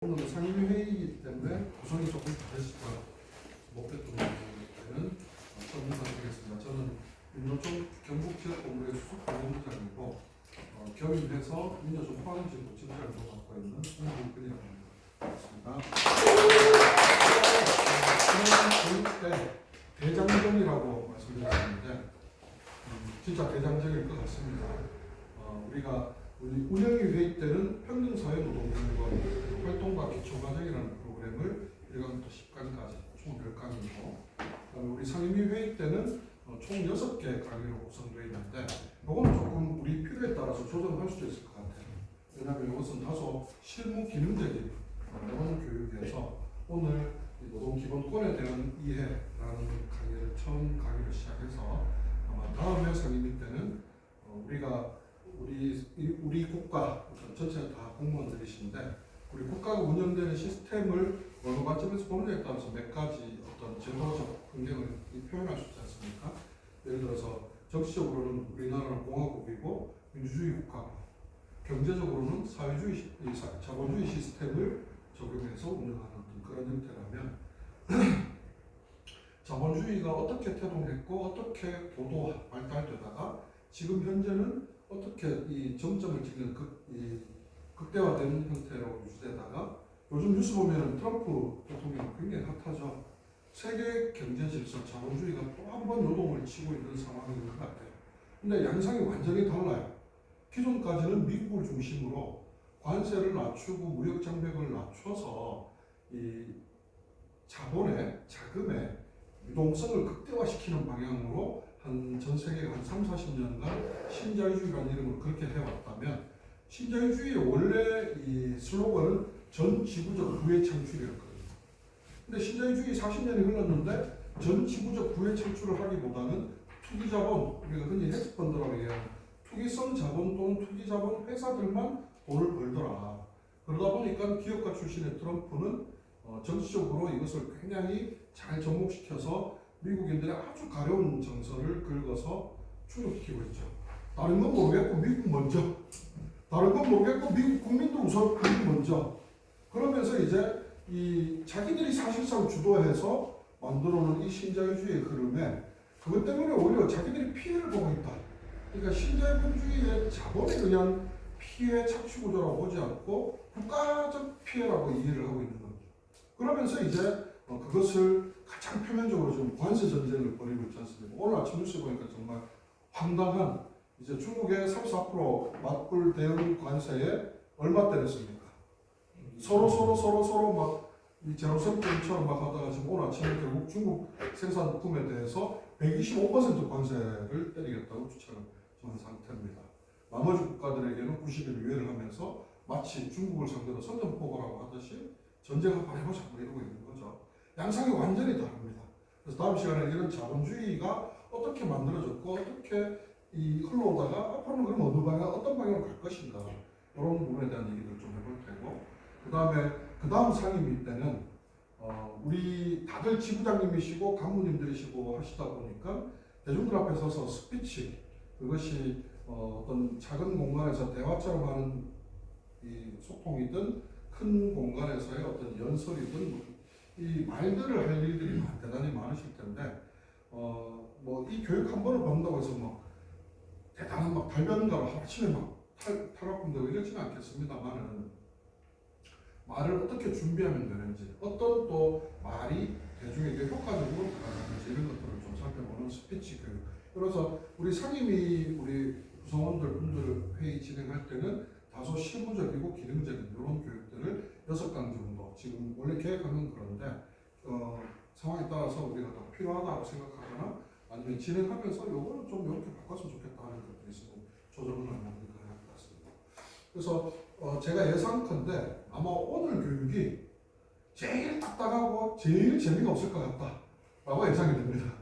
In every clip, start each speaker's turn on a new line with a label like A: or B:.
A: 오늘은 상임위 회의이기 때문에 구성이 조금 다르시다 못했던 부분은 설명드리겠습니다. 저는 민노총 경북지역본부의 수석 공무부장이고 겸임해서 민노총 포항지구 지부장을 맡고 있는 홍국근이라고 합니다. 반갑습니다. 저희 때 대장정이라고 말씀드렸는데 진짜 대장정일 것 같습니다. 우리 운영위 회의 때는 평등사회노동공무원 활동과 기초과정이라는 프로그램을 1강부터 10강까지 총 10강이고, 우리 상임위 회의 때는 총 6개 강의로 구성되어 있는데, 이거는 조금 우리 필요에 따라서 조정할 수도 있을 것 같아요. 왜냐하면 이것은 다소 실무 기능적인 이런 교육에서 오늘 노동기본권에 대한 이해라는 강의를 처음 강의를 시작해서 아마 다음 회 상임위 때는 우리 국가 전체 다 공무원들이신데 우리 국가가 운영되는 시스템을 어느 관점에서 보느냐에 따라서 몇 가지 어떤 제도적 환경을 표현할 수 있지 않습니까? 예를 들어서 정치적으로는 우리나라는 공화국이고 민주주의 국가고, 경제적으로는 사회주의 자본주의 시스템을 적용해서 운영하는 그런 형태라면 자본주의가 어떻게 태동했고 어떻게 도도 발달되다가 지금 현재는 어떻게 이 정점을 찍는 극대화된 형태로 유지되다가 요즘 뉴스 보면 트럼프 대통령 굉장히 핫하죠. 세계 경제 질서 자본주의가 또 한 번 요동을 치고 있는 상황인 것 같아요. 근데 양상이 완전히 달라요. 기존까지는 미국을 중심으로 관세를 낮추고 무역 장벽을 낮춰서 이 자금의 유동성을 극대화시키는 방향으로 전 세계가 한 3, 40년간 신자유주의라는 이름으로 그렇게 해왔다면, 신자유주의의 원래 이 슬로건은 전 지구적 부의 창출이었거든요. 근데 신자유주의 40년이 흘렀는데 전 지구적 부의 창출을 하기보다는 투기자본, 우리가 흔히 헤지펀드라고 얘기하는 투기성 자본 또는 투기자본 회사들만 돈을 벌더라. 그러다 보니까 기업가 출신의 트럼프는 정치적으로 이것을 굉장히 잘 접목시켜서 미국인들의 아주 가려운 정서를 긁어서 충족시키고 있죠. 다른 건 모르겠고 미국 먼저, 다른 건 모르겠고 미국 국민들 우선 미국 먼저. 그러면서 이제 이 자기들이 사실상 주도해서 만들어놓은 이 신자유주의의 흐름에 그것 때문에 오히려 자기들이 피해를 보고 있다. 그러니까 신자유주의의 자본에 의한 피해 착취구조라고 보지 않고 국가적 피해라고 이해를 하고 있는 거죠. 그러면서 이제 그것을 가장 표면적으로 지금 관세 전쟁을 벌이고 있지 않습니까? 오늘 아침 뉴스 보니까 정말 황당한, 이제 중국의 34% 맞불 대응 관세에 얼마 때렸습니까? 서로 막 이 제로섬 게임처럼 막 하다가 지금 오늘 아침에 결국 중국 생산품에 대해서 125% 관세를 때리겠다고 주장을 한 상태입니다. 나머지 국가들에게는 90일 유예를 하면서 마치 중국을 상대로 선전포고라고 하듯이 전쟁 한번 해보자 이러고 있는 거죠. 양상이 완전히 다릅니다. 그래서 다음 시간에 이런 자본주의가 어떻게 만들어졌고 어떻게 흘러오다가 앞으로는 그럼 어떤 방향으로 갈 것인가, 이런 부분에 대한 얘기를 좀 해볼 테고, 그 다음 상임위 때는 우리 다들 지부장님이시고 간부님들이시고 하시다 보니까 대중들 앞에 서서 스피치, 그것이 어떤 작은 공간에서 대화처럼 하는 이 소통이든 큰 공간에서의 어떤 연설이든 이 말들을 할 일들이 대단히 많으실 텐데, 이 교육 한 번을 받는다고 해서 대단한 달변가로 아침에 탈락한다고 이러지는 않겠습니다만은, 말을 어떻게 준비하면 되는지, 어떤 또 말이 대중에게 효과적으로 다가가는지 이런 것들을 좀 살펴보는 스피치 교육. 그래서 우리 상임위 우리 구성원들 분들 회의 진행할 때는 다소 실무적이고 기능적인 이런 교육들을 6강 정도, 지금 원래 계획하는 그런데 상황에 따라서 우리가 더 필요하다고 생각하거나 아니면 진행하면서 요거는 좀 이렇게 바꿨으면 좋겠다 하는 것들이 있으면 조정을 하는 게 가능할 것 같습니다. 그래서 제가 예상컨대 아마 오늘 교육이 제일 딱딱하고 제일 재미가 없을 것 같다라고 예상이 됩니다.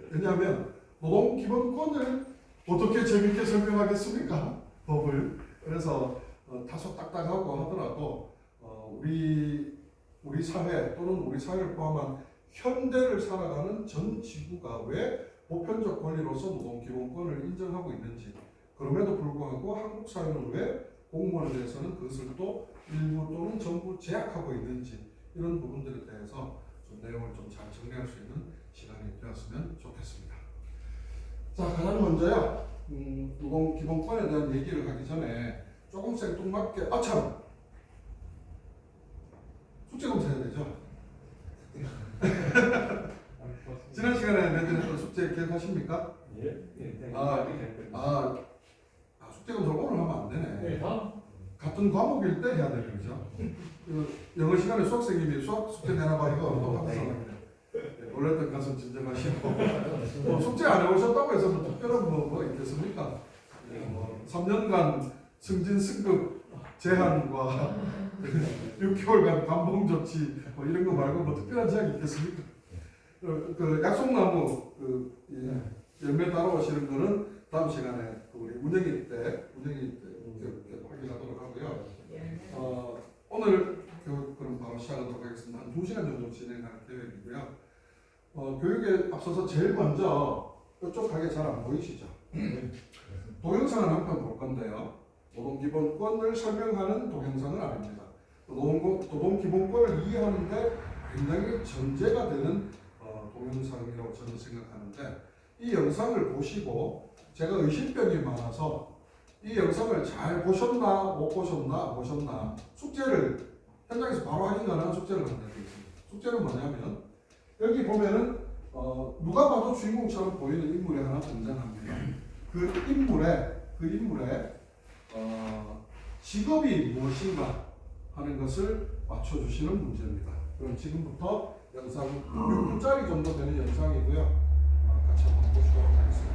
A: 왜냐하면 노동기본권을 어떻게 재밌게 설명하겠습니까? 법을. 그래서 다소 딱딱하고 하더라도 우리 사회 또는 우리 사회를 포함한 현대를 살아가는 전 지구가 왜 보편적 권리로서 노동기본권을 인정하고 있는지, 그럼에도 불구하고 한국 사회는 왜 공무원에 대해서는 그것을 또 일부 또는 전부 제약하고 있는지 이런 부분들에 대해서 좀 내용을 좀 잘 정리할 수 있는 시간이 되었으면 좋겠습니다. 자, 가장 먼저요. 노동 기본권에 대한 얘기를 하기 전에 조금 생뚱맞게 참 숙제 검사해야 되죠. 지난 시간에 내드렸던 숙제 기억하십니까?
B: 예.
A: 숙제 검사 오늘 하면 안 되네.
B: 네, 다음.
A: 같은 과목일 때 해야 되는 거죠. 영어 시간에 수학생님이 수학 숙제 내놔봐 이거 똑같은 놀랬던 가슴 진정하시고 숙제 안 해오셨다고 해서 뭐 특별한 뭐 있겠습니까? 3년간 승진 승급 제한과 6개월간 감봉 조치 뭐 이런 거 말고 뭐 특별한 제약이 있겠습니까? 그 약속나무 열매 따라오시는 거는 다음 시간에 우리 운영위 때 확인하도록 하고요. 오늘 교육은 바로 시작하도록 하겠습니다. 한 2시간 정도 진행할 계획이고요. 교육에 앞서서 제일 먼저 이쪽 가게 잘 안 보이시죠? 동영상을 한 편 볼 건데요. 노동기본권을 설명하는 동영상은 아닙니다. 노동기본권을 이해하는데 굉장히 전제가 되는 동영상이라고 저는 생각하는데 이 영상을 보시고 제가 의심병이 많아서 이 영상을 잘 보셨나 못 보셨나 숙제를 현장에서 바로 확인 가능한 숙제를 만들어드리겠습니다. 숙제는 뭐냐면 여기 보면은 누가 봐도 주인공처럼 보이는 인물이 하나 등장합니다. 그 인물의 직업이 무엇인가 하는 것을 맞춰주시는 문제입니다. 그럼 지금부터 영상 6분짜리 정도 되는 영상이고요. 같이 한번 보시도록 하겠습니다.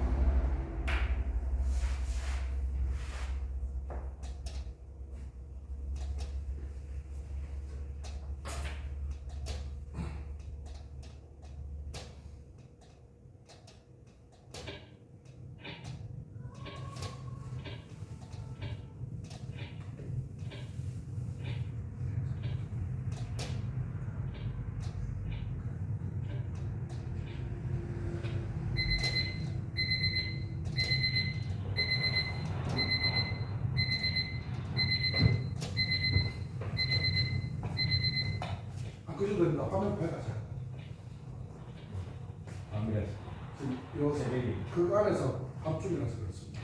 A: 끄셔도 됩니다. 화면 밝아져. 지금 그 안에서 합중이라서 그렇습니다.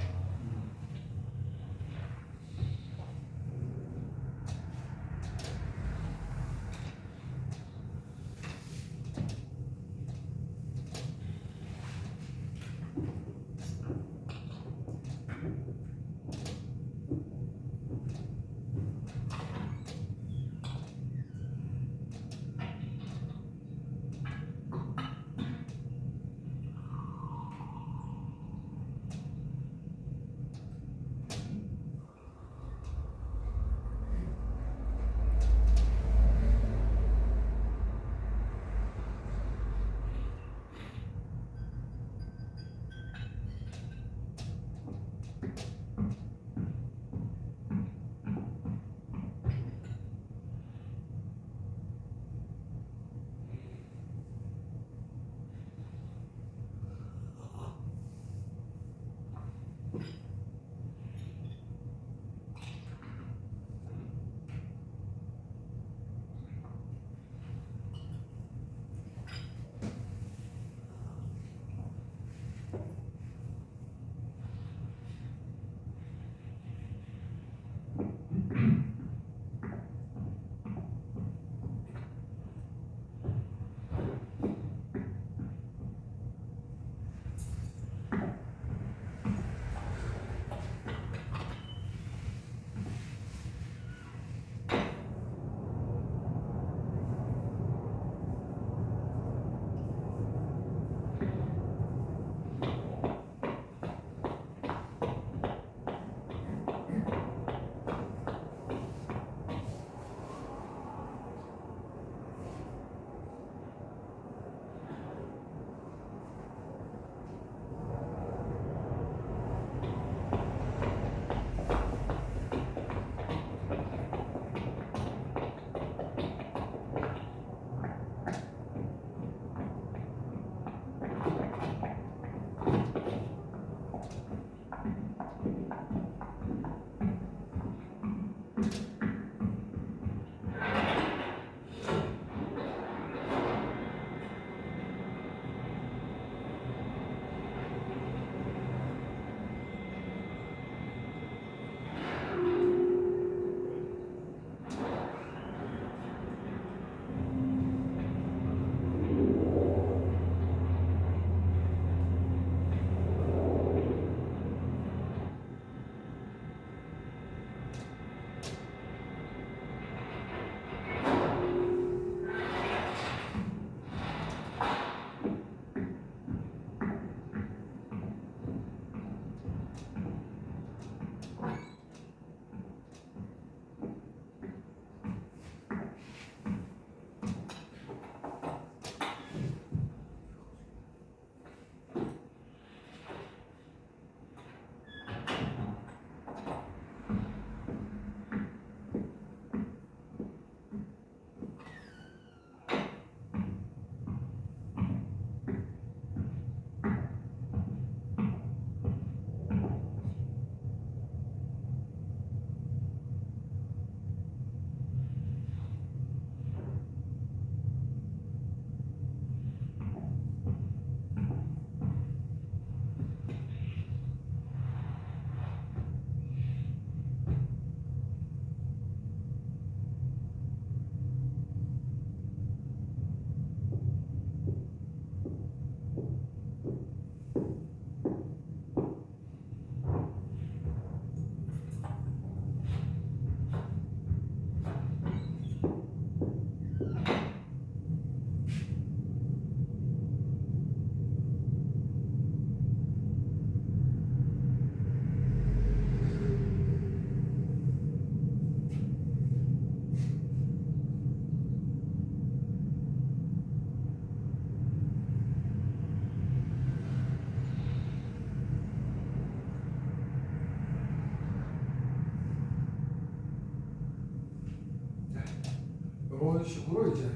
A: 이런 식으로 이제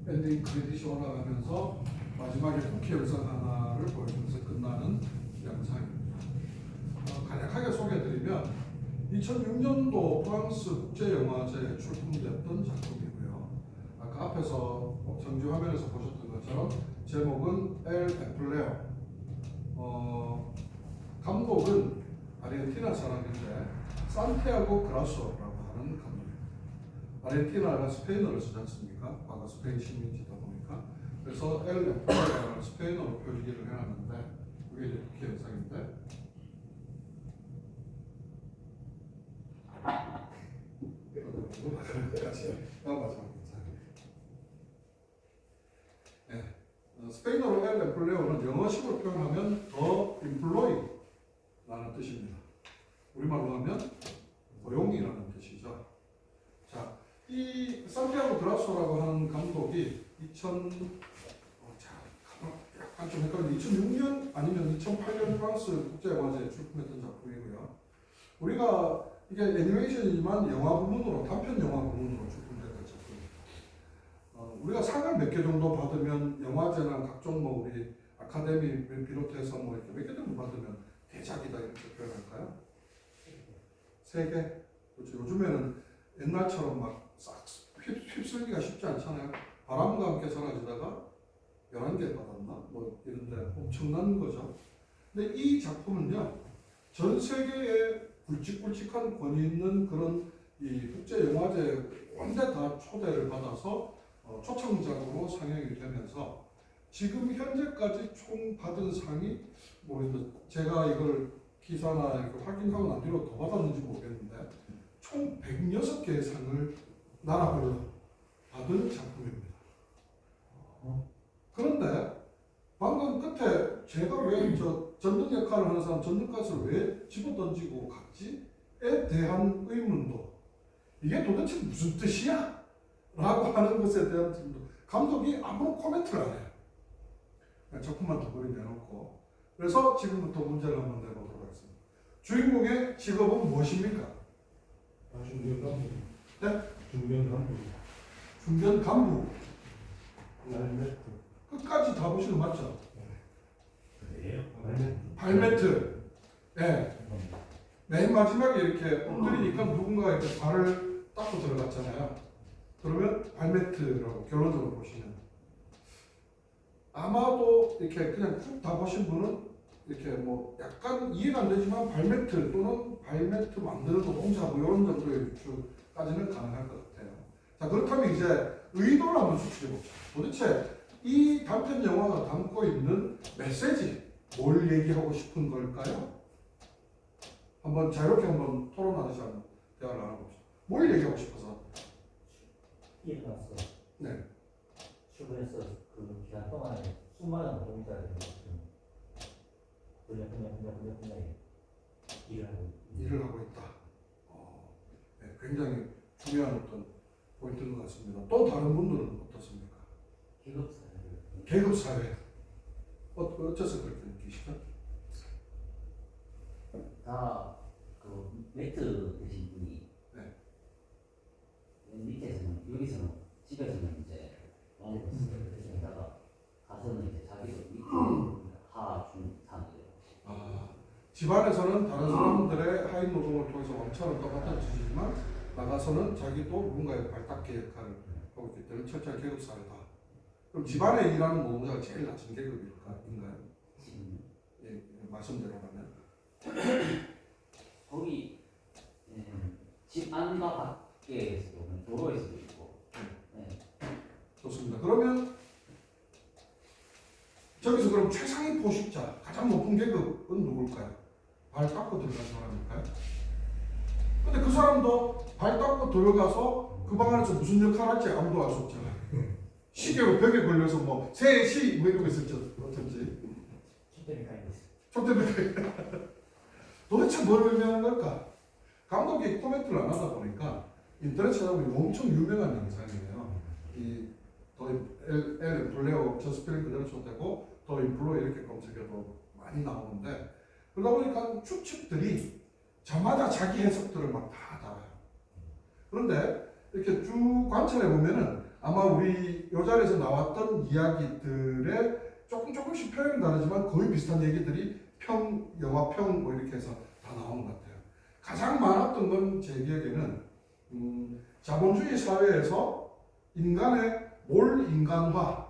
A: 엔딩 크레딧이 올라가면서 마지막에 쿠키 영상 하나를 보여주면서 끝나는 영상입니다. 간략하게 소개해드리면 2006년도 프랑스 국제영화제에 출품됐던 작품이고요. 아까 앞에서 정지 화면에서 보셨던 것처럼 제목은 엘 에플레오. 감독은 아르헨티나 사람인데 산티아고 그라소라고 하는 감독입니다. 아르헨티나가 스페인어를 쓰지 않습니까? 과거 스페인 식민지다 보니까. 그래서 엘 에플레오라는 스페인어로 표기를 해놨는데 이게 이제 국회 영상인데 스페인어로 엘 엠플레오는 영어식으로 표현하면 더 임플로이라는 뜻입니다. 우리말로 하면 고용이라는 뜻이죠. 자, 이 산티아고 그라소라고 하는 감독이 약간 좀 헷갈리는데 2006년 아니면 2008년 프랑스 국제영화제에 출품했던 작품이고요. 우리가 이게 애니메이션이지만 영화 부문으로 단편 영화 부문으로 출품됐던 작품입니다. 우리가 상을 몇 개 정도 받으면 영화제나 각종 뭐 우리 아카데미를 비롯해서 뭐 이렇게 몇 개 정도 받으면 대작이다 이렇게 표현할까요? 3개? 그렇죠. 요즘에는 옛날처럼 막 싹 휩쓸기가 쉽지 않잖아요. 바람과 함께 사라지다가 11개 받았나? 뭐 이런데 엄청난 거죠. 근데 이 작품은요, 전 세계에 굵직굵직한 권위 있는 그런 이 국제영화제 온데 다 초대를 받아서 초청작으로 상영이 되면서 지금 현재까지 총 받은 상이 제가 이걸 기사나 이렇게 확인하고 난 뒤로 더 받았는지 모르겠는데 총 106개의 상을 나라별로 받은 작품입니다. 그런데 방금 끝에 제가 왜 전등 역할을 하는 사람 전등가스를 왜 집어던지고 갔지?에 대한 의문도 이게 도대체 무슨 뜻이야? 라고 하는 것에 대한 질문도 감독이 아무런 코멘트를 안 해요. 작품만 덩그리 내놓고. 그래서 지금부터 문제를 한번 내보도록 하겠습니다. 주인공의 직업은 무엇입니까?
B: 중견 간부.
A: 네?
B: 중견 간부.
A: 중견 간부.
B: 발매트.
A: 끝까지 다 보시는 거 맞죠?
B: 그래요?
A: 발매트. 네. 맨 마지막에 이렇게 엎드리니까 누군가 이렇게 발을 닦고 들어갔잖아요. 그러면 발매트라고 결론적으로 보시면 아마도 이렇게 그냥 쭉 다 보신 분은 이렇게 뭐 약간 이해가 안 되지만 발매트 또는 발매트 만드는 노동자 뭐 이런 정도의 유추까지는 가능할 것 같아요. 자, 그렇다면 이제 의도를 한번 추측해 봅시다. 도대체 이 단편 영화가 담고 있는 메시지 뭘 얘기하고 싶은 걸까요? 한번 자유롭게 한번 토론하듯이 한번 대화를 나눠봅시다. 뭘 얘기하고 싶어서?
C: 일어났어.
A: 네.
C: 출근해서 그 기간 동안에 수많은 노동자들이 분야 일을 하고
A: 있다. 네, 굉장히 중요한 어떤 포인트인 것 같습니다. 또 다른 분들은 어떻습니까? 계급사회. 어째서 그렇게 느끼시죠?
D: 다그 매트 되신 분이
A: 네.
D: 밑에서는 여기서는 집에서는 이제 여기다가 가서는 이제 자기도 밑에 하중상이에요.
A: 집안에서는 다른 사람들의 하인 노동을 통해서 왕처럼 똑같은 짓이지만 나가서는 자기도 누군가의 발닦기 역할을 하고 있기 때문에 철저한 계급사회다. 그럼 집안에 일하는 노동자가 제일 낮은 계급인가요? 예, 말씀대로라면
D: 거기 집 안과 밖에서도 도로에서도 있고. 네.
A: 좋습니다. 그러면 저기서 그럼 최상위 포식자, 가장 높은 계급은 누굴까요? 발 닦고 들어간 사람일까요? 근데 그 사람도 발 닦고 들어가서 그 방 안에서 무슨 역할을 할지 아무도 알 수 없잖아요. 시계로 벽에 걸려서 뭐 3시 뭐 이러고 있었죠. 어쩐지. 촛대니까 도대체 뭘 의미하는 걸까? 감독이 코멘트를 안 하다 보니까 인터넷 찾아보면 엄청 유명한 영상이에요. 엘 블레오 저스피를 그대로 쳤대고 더 인플로 이렇게 검색해도 많이 나오는데 그러다 보니까 추측들이 저마다 자기 해석들을 막 다 달아요. 그런데 이렇게 쭉 관찰해 보면은 아마 우리 요 자리에서 나왔던 이야기들의 조금씩 표현이 다르지만 거의 비슷한 얘기들이 영화 평 뭐 이렇게 해서 다 나오는 것 같아요. 가장 많았던 건 제 기억에는 자본주의 사회에서 인간의 몰인간화였던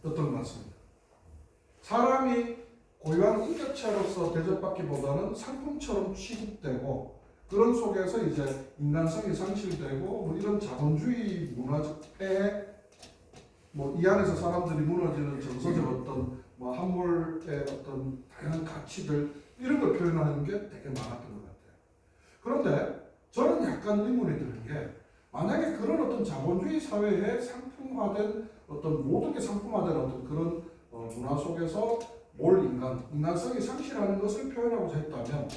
A: 것 같습니다. 사람이 고유한 인격체로서 대접받기보다는 상품처럼 취급되고 그런 속에서 이제 인간성이 상실되고 뭐 이런 자본주의 문화적 폐해 뭐 이 안에서 사람들이 무너지는 정서적 어떤 뭐 함몰의 어떤 다양한 가치들 이런 걸 표현하는 게 되게 많았던 것 같아요. 그런데 저는 약간 의문이 드는 게 만약에 그런 어떤 자본주의 사회에 상품화된 어떤 모든 게 상품화된 어떤 그런 문화 속에서 인간성이 상실하는 것을 표현하고자 했다면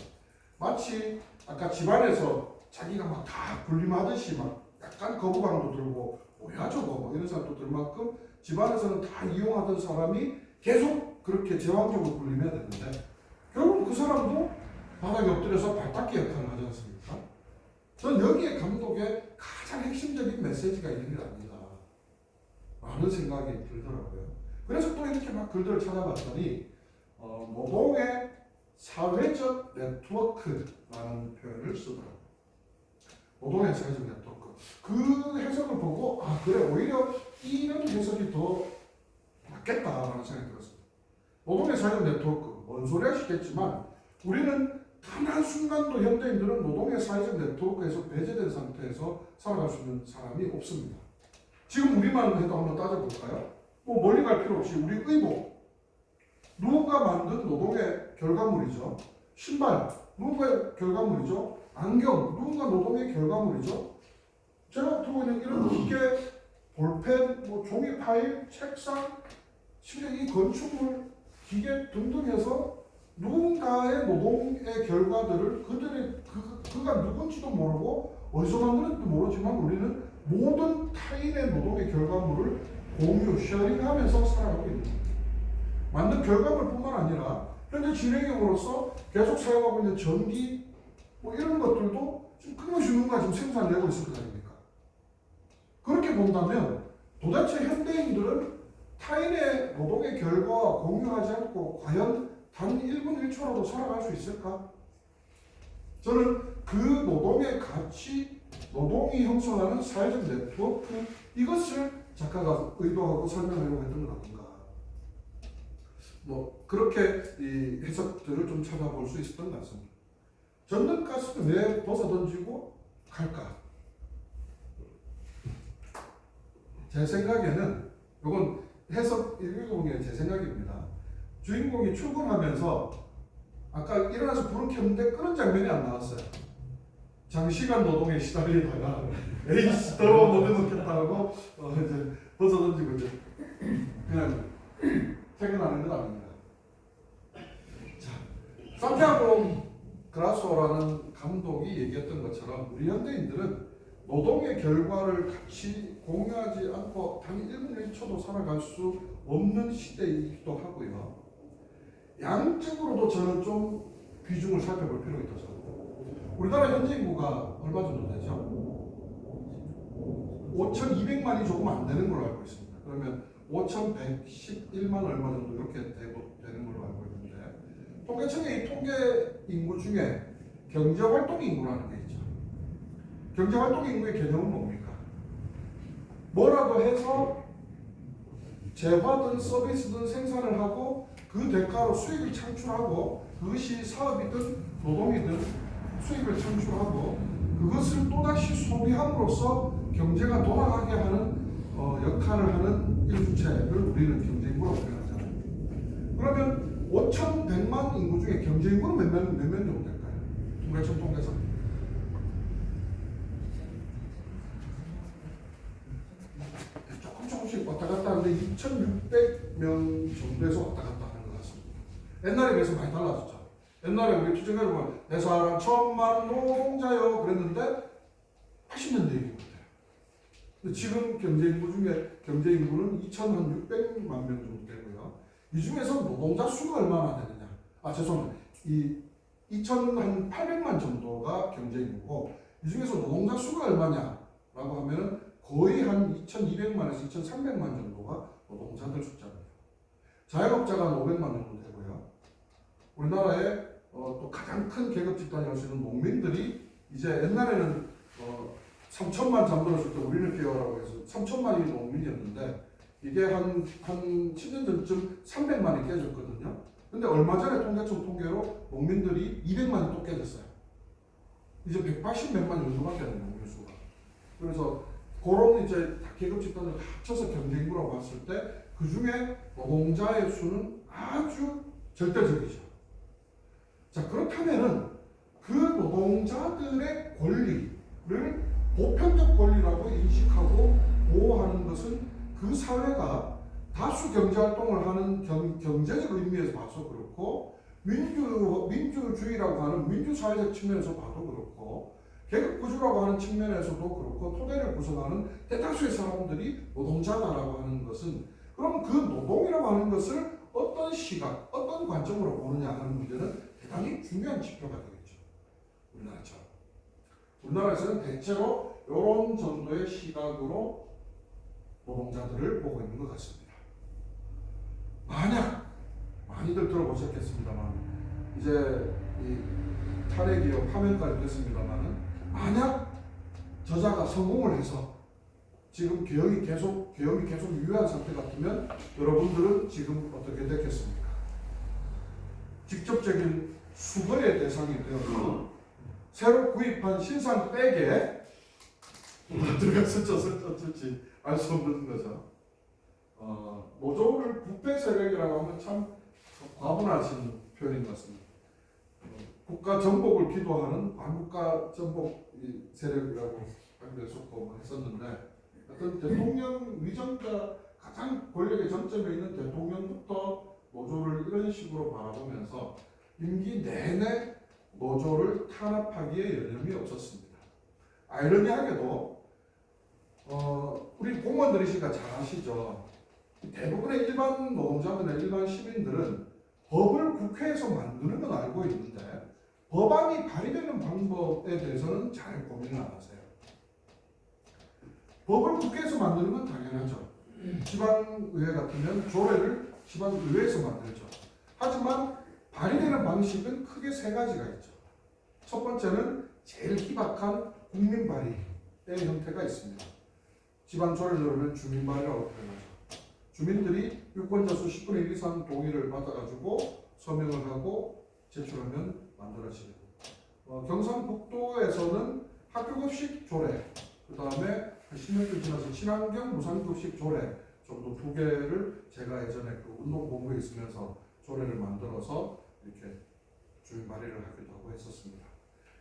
A: 마치 아까 집안에서 자기가 막 다 군림하듯이 막 약간 거부감도 들고 뭐야 저거 뭐 이런 사람도 들 만큼 집안에서는 다 이용하던 사람이 계속 그렇게 제왕적으로 군림해야 되는데 결국 그 사람도 바닥에 엎드려서 발닦기 역할을 하지 않습니까? 저는 여기에 감독의 가장 핵심적인 메시지가 있는 게 아닌가 라는 생각이 들더라고요. 그래서 또 이렇게 막 글들을 찾아봤더니 노동의 사회적 네트워크라는 표현을 쓰더라고요. 노동의 사회적 네트워크. 그 해석을 보고 아 그래 오히려 이런 해석이 더 맞겠다라는 생각이 들었습니다. 노동의 사회적 네트워크 뭔 소리 하시겠지만 우리는 단 한순간도 현대인들은 노동의 사회적 네트워크에서 배제된 상태에서 살아갈 수 있는 사람이 없습니다. 지금 우리만 해도 한번 따져볼까요? 뭐 멀리 갈 필요 없이 우리 의복 누군가 만든 노동의 결과물이죠. 신발 누군가의 결과물이죠. 안경 누군가 노동의 결과물이죠. 제가 들고 있는 이런 기계, 볼펜, 뭐 종이 파일, 책상, 심지어 이 건축물, 기계 등등 해서 누군가의 노동의 결과들을 그가 누군지도 모르고 어디서 만드는지도 모르지만 우리는 모든 타인의 노동의 결과물을 공유, 쉐어링하면서 살아가고 있는 겁니다. 만든 결과물뿐만 아니라 현재 진행형으로서 계속 사용하고 있는 전기 뭐 이런 것들도 지금 끊임없이 누군가 지금 생산되고 있을 거 아닙니까? 그렇게 본다면 도대체 현대인들은 타인의 노동의 결과와 공유하지 않고 과연 단 1분 1초라도 살아갈 수 있을까? 저는 그 노동의 가치, 노동이 형성하는 사회적 네트워크 이것을 작가가 의도하고 설명하려고 했던 것 아닌가. 뭐 그렇게 이 해석들을 좀 찾아볼 수 있었던 것 같습니다. 전등가스는 왜 벗어던지고 갈까? 제 생각에는 이건 해석 읽어보기에 제 생각입니다. 주인공이 출근하면서 아까 일어나서 불을 켰는데 끄는 장면이 안 나왔어요. 장시간 노동에 시달리다가 에이씨 더러워 못 해놓겠다고 이제 벗어던지고 이제 그냥 퇴근하는 건 아닙니다. 자, 산티아고 그라소라는 감독이 얘기했던 것처럼 우리 현대인들은 노동의 결과를 같이 공유하지 않고 단 1분 1초도 살아갈 수 없는 시대이기도 하고요. 양적으로도 저는 좀 비중을 살펴볼 필요가 있다고 생각합니다. 우리나라 현재 인구가 얼마 정도 되죠? 5,200만이 조금 안 되는 걸로 알고 있습니다. 그러면 5,111만 얼마 정도 이렇게 되는 걸로 알고 있는데 통계청의 이 통계 인구 중에 경제활동 인구라는 게 있죠. 경제활동 인구의 개념은 뭡니까? 뭐라도 해서 재화든 서비스든 생산을 하고 그 대가로 수익을 창출하고 그것이 사업이든 노동이든 수익을 창출하고 그것을 또다시 소비함으로써 경제가 돌아가게 하는 역할을 하는 일주체를 우리는 경제인구라고 표현하잖아요. 그러면 5,100만 인구 중에 경제인구는 몇 명 정도 될까요? 통계청 통계상. 조금씩 왔다 갔다 하는데 2,600명 정도에서 왔다 갔다 하는 것 같습니다. 옛날에 비해서 많이 달라졌죠. 옛날에 우리 투쟁해보면 내 사랑 1,000만 노동자요 그랬는데 80년대 얘기 같아요. 근데 지금 경제인구 중에 경제인구는 2,600만 명 정도 되고요. 이 중에서 노동자 수가 얼마나 되느냐? 죄송합니다. 이 2,800만 정도가 경제인구고 이 이 중에서 노동자 수가 얼마냐라고 하면은 거의 한 2,200만에서 2,300만 정도가 노동자들 숫자입니다. 자영업자가 500만 정도 되고요. 우리나라의 또 가장 큰 계급 집단이라고 할 수 있는 농민들이 이제 옛날에는 3천만 잠들었을 때 우리는 깨어라고 해서 3천만이 농민이었는데 이게 한 10년 전쯤 300만이 깨졌거든요. 근데 얼마 전에 통계청 통계로 농민들이 200만이 또 깨졌어요. 이제 180몇만 정도밖에 안 돼요, 농민 수가. 그래서 그런 이제 계급 집단을 합쳐서 경제 인구라고 봤을 때 그 중에 노동자의 수는 아주 절대적이죠. 자, 그렇다면은 그 노동자들의 권리를 보편적 권리라고 인식하고 보호하는 것은 그 사회가 다수 경제활동을 하는 경제적 의미에서 봐서 그렇고 민주주의라고 하는 민주사회적 측면에서 봐도 그렇고 계급구조라고 하는 측면에서도 그렇고 토대를 구성하는 대다수의 사람들이 노동자다라고 하는 것은 그럼 그 노동이라고 하는 것을 어떤 시각, 어떤 관점으로 보느냐 하는 문제는 대단히 중요한 지표가 되겠죠. 우리나라처럼. 우리나라에서는 대체로 이런 정도의 시각으로 노동자들을 보고 있는 것 같습니다. 만약 많이들 들어보셨겠습니다만 이제 이 탈핵이요 파면까지 됐습니다만은 만약 저자가 성공을 해서 지금 개혁이 계속 유효한 상태 같으면 여러분들은 지금 어떻게 됐겠습니까? 직접적인 수거의 대상이 되어서 새로 구입한 신상 백에 어떻게 쓸지 알 수 없는 거죠. 노조를 부패 세력이라고 하면 참 과분하신 표현인 것 같습니다. 국가 전복을 기도하는 반국가 전복 세력이라고 하기도 했었고 했었는데 어떤 대통령 위정자 가장 권력의 전점에 있는 대통령부터 노조를 이런 식으로 바라보면서 임기 내내 노조를 탄압하기에 여념이 없었습니다. 아이러니하게도 우리 공무원들이시니까 잘 아시죠. 대부분의 일반 노동자들이나 일반 시민들은 법을 국회에서 만드는 건 알고 있는데 법안이 발의되는 방법에 대해서는 잘 고민을 안 하세요. 법을 국회에서 만드는 건 당연하죠. 지방의회 같으면 조례를 지방의회에서 만들죠. 하지만 발의되는 방식은 크게 세 가지가 있죠. 첫 번째는 제일 희박한 국민 발의의 형태가 있습니다. 지방 조례를 하면 주민 발의라고 표현하죠. 주민들이 유권자 수 10분의 1 이상 동의를 받아가지고 서명을 하고 제출하면 만들어지는. 경상북도에서는 학교급식 조례, 그 다음에 10년쯤 지나서 친환경 무상급식 조례 정도 두 개를 제가 예전에 그 운동본부에 있으면서 조례를 만들어서 이렇게 주민 발의를 하기도 하고 했었습니다.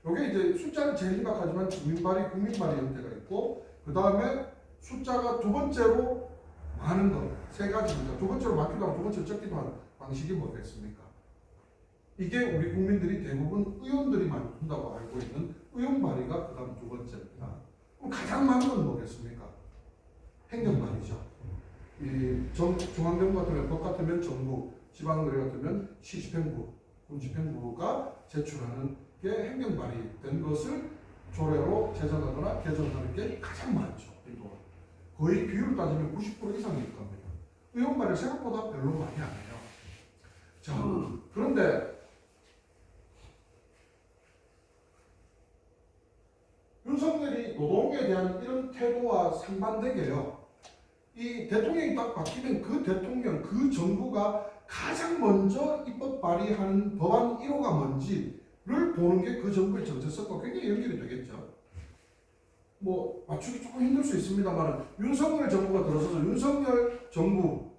A: 이게 이제 숫자는 제일 희박하지만 주민 발의, 국민 발의 형태가 있고 그 다음에 숫자가 두 번째로 많은 것, 세 가지입니다. 두 번째로 많기도 하고 두 번째로 적기도 하는 방식이 뭐겠습니까? 이게 우리 국민들이 대부분 의원들이 만든다고 알고 있는 의원 발의가 그 다음 두 번째입니다. 그럼 가장 많은 건 뭐겠습니까? 행정 발의죠. 이 중앙정부 같으면 법 같으면 정부, 지방의회 같으면 시집행부, 군집행부가 제출하는 게 행정 발의된 것을 조례로 제정하거나 개정하는 게 가장 많죠. 거의 비율을 따지면 90% 이상일 겁니다. 의원 발의 생각보다 별로 많이 안 해요. 자, 그런데 윤석열이 노동에 대한 이런 태도와 상반되게요. 이 대통령이 딱 바뀌면 그 대통령, 그 정부가 가장 먼저 입법 발의하는 법안 1호가 뭔지를 보는 게 그 정부의 정체성과 굉장히 연결이 되겠죠. 뭐 맞추기 조금 힘들 수 있습니다만 윤석열 정부가 들어서서 윤석열 정부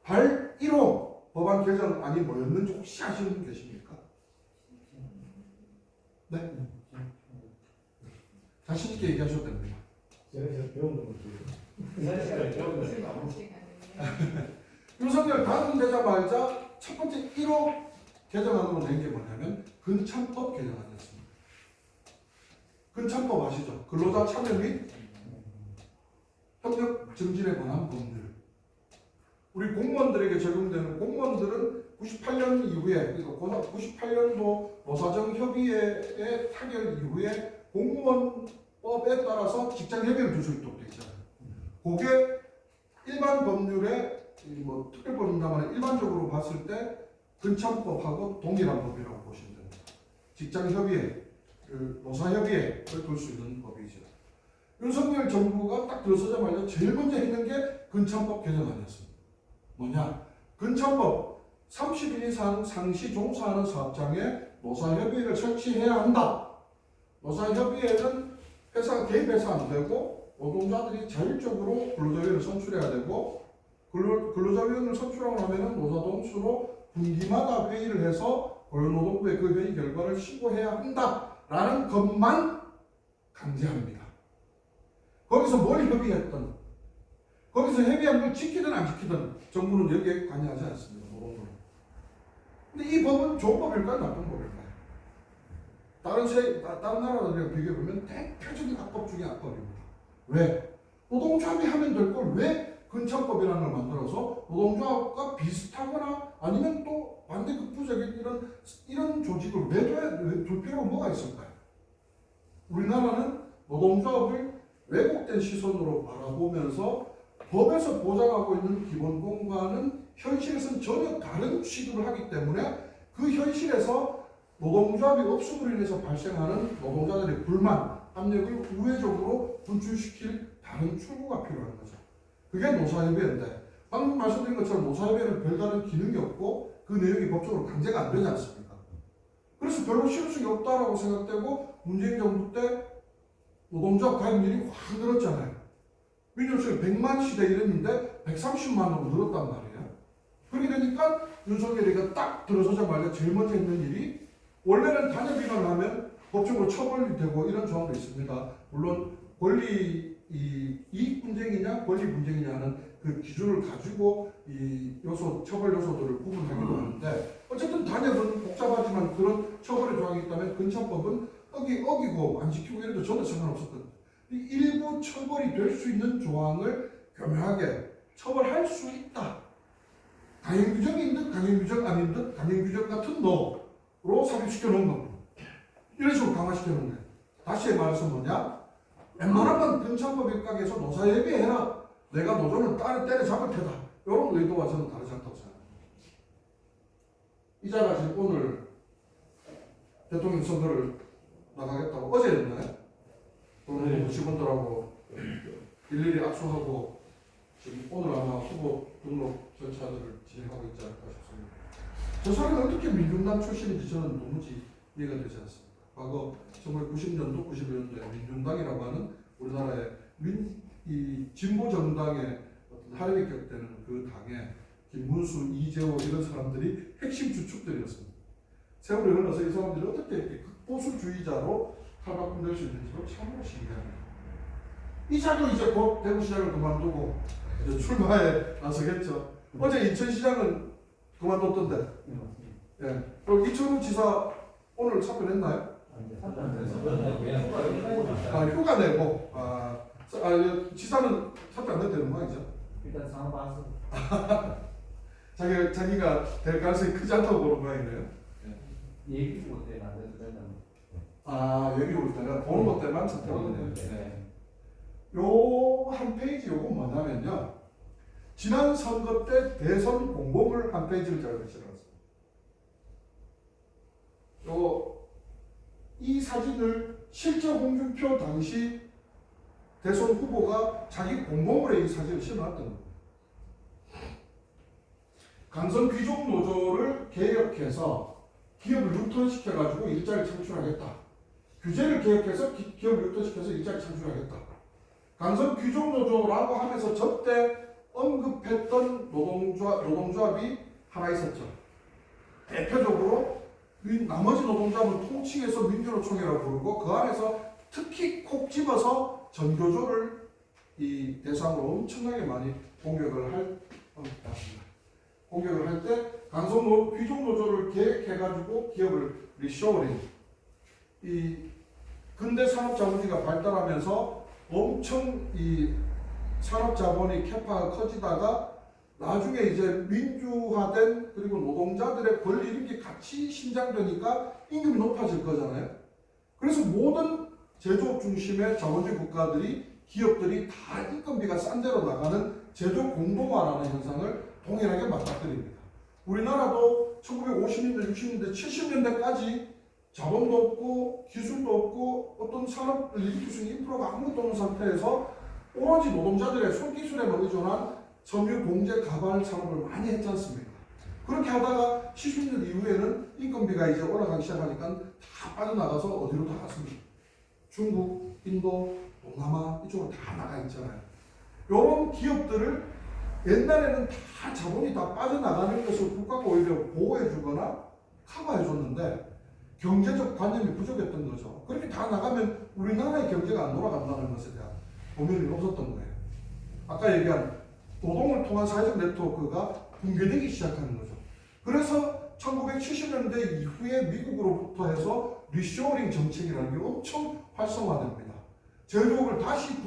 A: 발 1호 법안 개정안이 뭐였는지 혹시 아시는 분 계십니까? 네? 자신 있게 얘기하셔도 됩니다.
B: 제가 배운 거
A: 윤석열 당선되자마자 첫 번째 1호 개정안으로 낸 게 뭐냐면 근참법 개정안이었습니다. 근참법 아시죠? 근로자 참여 및 협력 증진에 관한 법률. 우리 공무원들에게 적용되는 공무원들은 98년 이후에, 그러니까 98년도 노사정 협의회의 타결 이후에 공무원법에 따라서 직장협의를 줄 수 있도록 되어 있잖아요. 그게 일반 법률에 뭐 특별법입니다만 일반적으로 봤을 때 근창법하고 동일한 법이라고 보시면 됩니다. 직장협의회, 노사협의회를 둘 수 있는 법이죠. 윤석열 정부가 딱 들어서자마자 제일 먼저 했는 게 근창법 개정 아니었습니다. 뭐냐? 근창법 30인 이상 상시 종사하는 사업장에 노사협의회를 설치해야 한다. 노사협의회는 회사가 개입해서 안 되고 노동자들이 자율적으로 근로자위원을 선출해야 되고 근로자위원을 선출하고 나면은 노사동수로 분기마다 회의를 해서 고용노동부에 그 회의 결과를 신고해야 한다라는 것만 강제합니다. 거기서 뭘 협의했든 거기서 협의한 걸 지키든 안 지키든 정부는 여기에 관여하지 않습니다. 노동부는. 근데 이 법은 좋은 법일까요? 나쁜 법일까요? 다른 나라들이랑 비교해보면 대표적인 악법 중에 악법입니다. 왜? 노동조합이 하면 될 걸 왜 근창법이라는 걸 만들어서 노동조합과 비슷하거나 아니면 또 반대급부적인 이런 조직을 왜 둘 필요가 뭐가 있을까요? 우리나라는 노동조합을 왜곡된 시선으로 바라보면서 법에서 보장하고 있는 기본권과는 현실에서는 전혀 다른 취급을 하기 때문에 그 현실에서 노동조합이 없음으로 인해서 발생하는 노동자들의 불만, 압력을 우회적으로 분출시킬 다른 출구가 필요한 거죠. 그게 노사협의회인데 방금 말씀드린 것처럼 노사협의회는 별다른 기능이 없고 그 내용이 법적으로 강제가 안 되지 않습니까? 그래서 별로 실효성이 없다라고 생각되고 문재인 정부 때 노동조합 가입률이 확 늘었잖아요. 민주주의 100만 시대 이랬는데 130만으로 늘었단 말이에요. 그렇게 되니까 윤석열이가 딱 들어서자마자 제일 먼저 했는 일이 원래는 단협위원을 하면 법적으로 처벌이 되고 이런 조항도 있습니다. 물론 이익 분쟁이냐 권리 분쟁이냐는 그 기준을 가지고 이 처벌 요소들을 구분하기도 하는데 어쨌든 단협은 복잡하지만 그런 처벌의 조항이 있다면 근창법은 어기고 안 지키고 이래도 전혀 상관없었거든요. 일부 처벌이 될 수 있는 조항을 교묘하게 처벌할 수 있다. 강행규정인 듯 강행규정 아닌 듯 강행규정 같은 노로 삽입시켜 놓은 겁니다. 이런 식으로 강화시켜 놓은 거예요. 다시 말해서 뭐냐? 웬만하면 근창법 일각에서 노사협의회 해라. 내가 노조는 때려잡을 테다. 이런 의도와 저는 다르지 않다고 생각합니다. 이자가 지금 오늘 대통령 선거를 나가겠다고 어제였나요? 오늘 직원들하고 일일이 악수하고 지금 오늘 아마 후보 등록 절차들을 진행하고 있지 않을까 싶습니다. 저 사람이 어떻게 민중당 출신인지 저는 도무지 이해가 되지 않습니다. 과거 1990년도, 91년도에 민중당이라고 하는 우리나라의 진보 정당의 어떤 하렘이 격되는 그 당에 김문수, 이재호 이런 사람들이 핵심 주축들이었습니다. 세월이 흘러서 이 사람들이 어떻게 보수주의자로 탈바꿈될 수 있는지도 참으로 신기합니다. 이자도 이제 곧 대구시장을 그만두고 이제 출마에 나서겠죠. 어제 인천시장은 그만뒀던데. 예. 그리고 이철우 지사 오늘 사표냈나요? 휴가 내고. 지사는 사표 안 내도 되는 모양이죠.
C: 일단 상황 봐서
A: 자기가 될 가능성이 크지 않다고 보는 모양이네요.
C: 얘기 못 해. 안 되는
A: 여기 올 때는 보는 것 때만 선택하네요. 요 한 페이지 요건 뭐냐면요. 지난 선거 때 대선 공보물 한 페이지를 제가 실어놨습니다. 이 사진을 실제 홍준표 당시 대선 후보가 자기 공보물에 이 사진을 실어놨던 겁니다. 강성 귀족 노조를 개혁해서 기업을 융통시켜가지고 일자리를 창출하겠다. 규제를 개혁해서 기업을 융통시켜서 일자리를 창출하겠다. 강성 귀족 노조라고 하면서 저때 언급했던 노동조합이 하나 있었죠. 대표적으로 나머지 노동조합을 통칭해서 민주노총이라고 부르고 그 안에서 특히 콕 집어서 전교조를 이 대상으로 엄청나게 많이 공격을 할 때 강성 귀족 노조를 계획해가지고 기업을 리쇼어링 이 근대 산업자본주의가 발달하면서 엄청 이 산업자본의 캐파가 커지다가 나중에 이제 민주화된 그리고 노동자들의 권리 이런 게 같이 신장되니까 임금이 높아질 거잖아요. 그래서 모든 제조업 중심의 자본주의 국가들이 기업들이 다 인건비가 싼 데로 나가는 제조 공동화라는 현상을 동일하게 맞닥뜨립니다. 우리나라도 1950년대, 60년대, 70년대까지 자본도 없고 기술도 없고 어떤 산업 일으킬 수 있는 인프라가 아무것도 없는 상태에서 오로지 노동자들의 손기술에만 의존한 섬유, 공제, 가발 산업을 많이 했지 않습니까? 그렇게 하다가 70년 이후에는 인건비가 이제 올라가기 시작하니까 다 빠져나가서 어디로 다 갔습니다. 중국, 인도, 동남아 이쪽으로 다 나가 있잖아요. 이런 기업들을 옛날에는 다 자본이 다 빠져나가는 것을 국가가 오히려 보호해주거나 커버해줬는데 경제적 관념이 부족했던 거죠. 그렇게 다 나가면 우리나라의 경제가 안 돌아간다는 것에 대한 고민이 없었던 거예요. 아까 얘기한 노동을 통한 사회적 네트워크가 붕괴되기 시작하는 거죠. 그래서 1970년대 이후에 미국으로부터 해서 리쇼어링 정책이라는 게 엄청 활성화됩니다. 제조업을 다시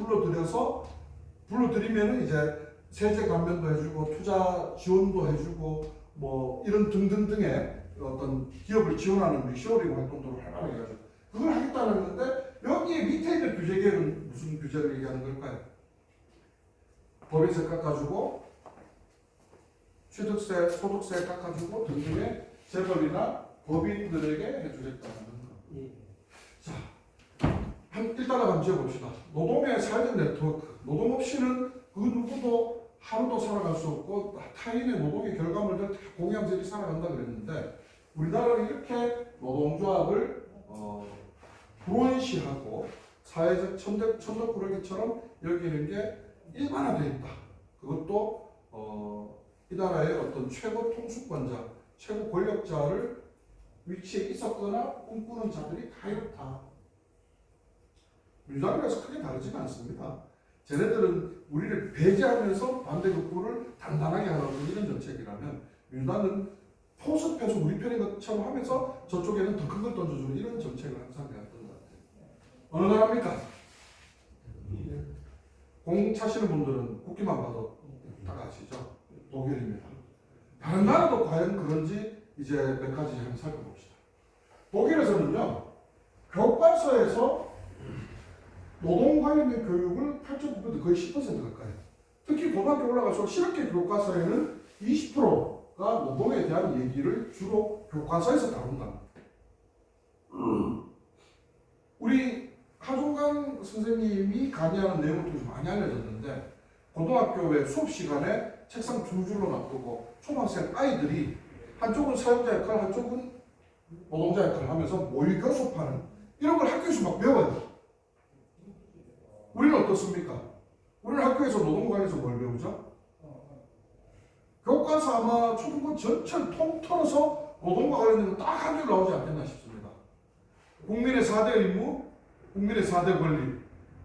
A: 불러들이면 이제 세제 감면도 해주고 투자 지원도 해주고 뭐 이런 등등등의 어떤 기업을 지원하는 리쇼어링 활동들을 활발하게 하죠. 그걸 하겠다는 건데 여기에 밑에 있는 규제계획은 무슨 규제를 얘기하는 걸까요? 법인세 깎아주고 취득세, 소득세 깎아주고 등등의 재벌이나 법인들에게 해주겠다는 거. 자, 일단 한번 지어봅시다. 노동의 사회적 네트워크. 노동 없이는 그 누구도 하루도 살아갈 수 없고 타인의 노동의 결과물들 다 공유하면서 살아간다 그랬는데 우리나라는 이렇게 노동조합을 불원시하고 사회적 천덕꾸러기처럼 여기는 게 일반화되어 있다. 그것도 이 나라의 어떤 최고 통수권자, 최고 권력자를 위치에 있었거나 꿈꾸는 자들이 다 이렇다. 민주당이라서 크게 다르지는 않습니다. 쟤네들은 우리를 배제하면서 반대급부를 단단하게 하라고 이런 정책이라면 민주당은 포섭해서 우리 편인 것처럼 하면서 저쪽에는 더 큰 걸 던져주는 이런 정책을 항상 해왔던 것 같아요. 어느 나라입니까? 공 차시는 분들은 국기만 봐도 다 아시죠? 독일입니다. 다른 나라도 과연 그런지 이제 몇 가지 한번 살펴봅시다. 독일에서는요, 교과서에서 노동 관련된 교육을 8.9% 거의 10% 가까이. 특히 고등학교 올라갈수록 실업계 교과서에는 20%가 노동에 대한 얘기를 주로 교과서에서 다룬다. 우리 하종강 선생님이 강의하는 내용을 통해서 많이 알려졌는데 고등학교의 수업 시간에 책상 두 줄로 놔두고 초등학생 아이들이 한쪽은 사용자 역할, 한쪽은 노동자 역할을 하면서 모의교섭하는 이런 걸 학교에서 막 배워요. 우리는 어떻습니까? 우리는 학교에서 노동 관련해서 뭘 배우죠? 교과서 아마 초등부 전체를 통틀어서 노동과 관련된 딱 한 줄 나오지 않겠나 싶습니다. 국민의 4대 의무, 국민의 4대 권리.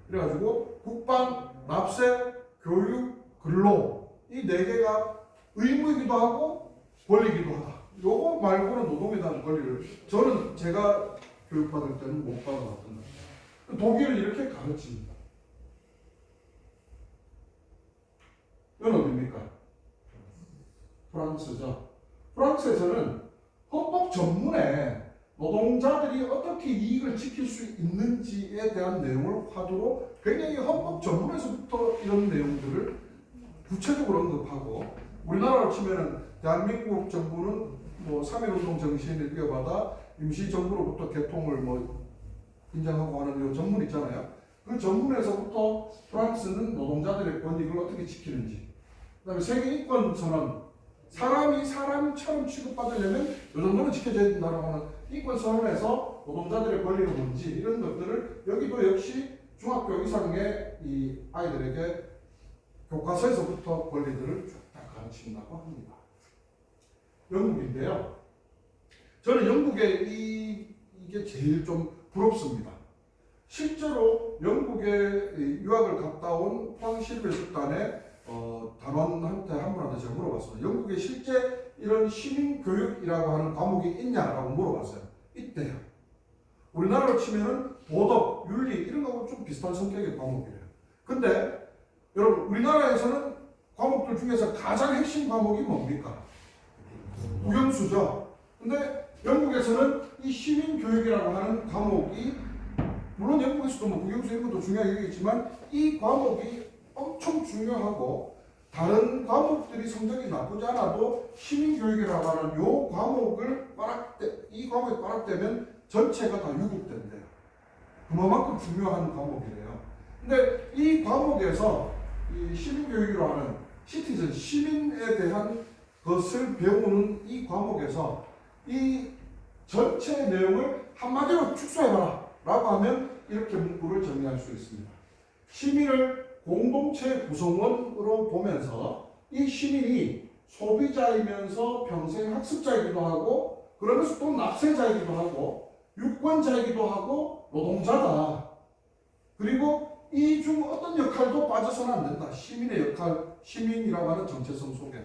A: 그래가지고 국방, 납세, 교육, 근로 이 네 개가 의무이기도 하고 권리이기도 하다. 요거 말고는 노동에 대한 권리를 저는 제가 교육받을 때는 못 받아봤던 거예요. 독일은 이렇게 가르칩니다. 이건 어디입니까? 프랑스죠. 프랑스에서는 헌법 전문에 노동자들이 어떻게 이익을 지킬 수 있는지에 대한 내용을 화두로 굉장히 헌법 전문에서부터 이런 내용들을 구체적으로 언급하고 우리나라로 치면은 대한민국 정부는 뭐 3.1운동 정신을 이어받아 임시정부로부터 개통을 뭐 인정하고 하는 이 전문 있잖아요. 그 전문에서부터 프랑스는 노동자들의 권익을 어떻게 지키는지 그 다음에 세계인권선언 사람이 사람처럼 취급받으려면 이 정도는 지켜져야 된다고 하는 인권선언에서 노동자들의 권리는 뭔지 이런 것들을 여기도 역시 중학교 이상의 이 아이들에게 교과서에서부터 권리들을 쭉 다 가르친다고 합니다. 영국인데요. 저는 영국의 이게 제일 좀 부럽습니다. 실제로 영국에 유학을 갔다 온 황실베 집단의 단원한테 한 분한테 제가 물어봤습니다. 영국에 실제 이런 시민교육이라고 하는 과목이 있냐라고 물어봤어요. 있대요. 우리나라로 치면은 도덕, 윤리 이런 거하고 좀 비슷한 성격의 과목이래요. 근데 여러분 우리나라에서는 과목들 중에서 가장 핵심 과목이 뭡니까? 국영수죠. 근데 영국에서는 이 시민교육이라고 하는 과목이 물론 영국에서도 뭐 국영수 이런 것도 중요하게 여기겠지만 이 과목이 엄청 중요하고 다른 과목들이 성적이 나쁘지 않아도 시민교육이라고 하는 요 과목을 이 과목이 빠락되면 전체가 다 유급된대요. 그만큼 중요한 과목이래요. 근데 이 과목에서 이 시민교육이라고 하는 시티즌, 시민에 대한 것을 배우는 이 과목에서 이 전체 내용을 한마디로 축소해봐라 라고 하면 이렇게 문구를 정리할 수 있습니다. 시민을 공동체 구성원으로 보면서 이 시민이 소비자이면서 평생 학습자이기도 하고 그러면서 또 납세자이기도 하고 유권자이기도 하고 노동자다. 그리고 이 중 어떤 역할도 빠져서는 안 된다. 시민의 역할, 시민이라고 하는 정체성 속에.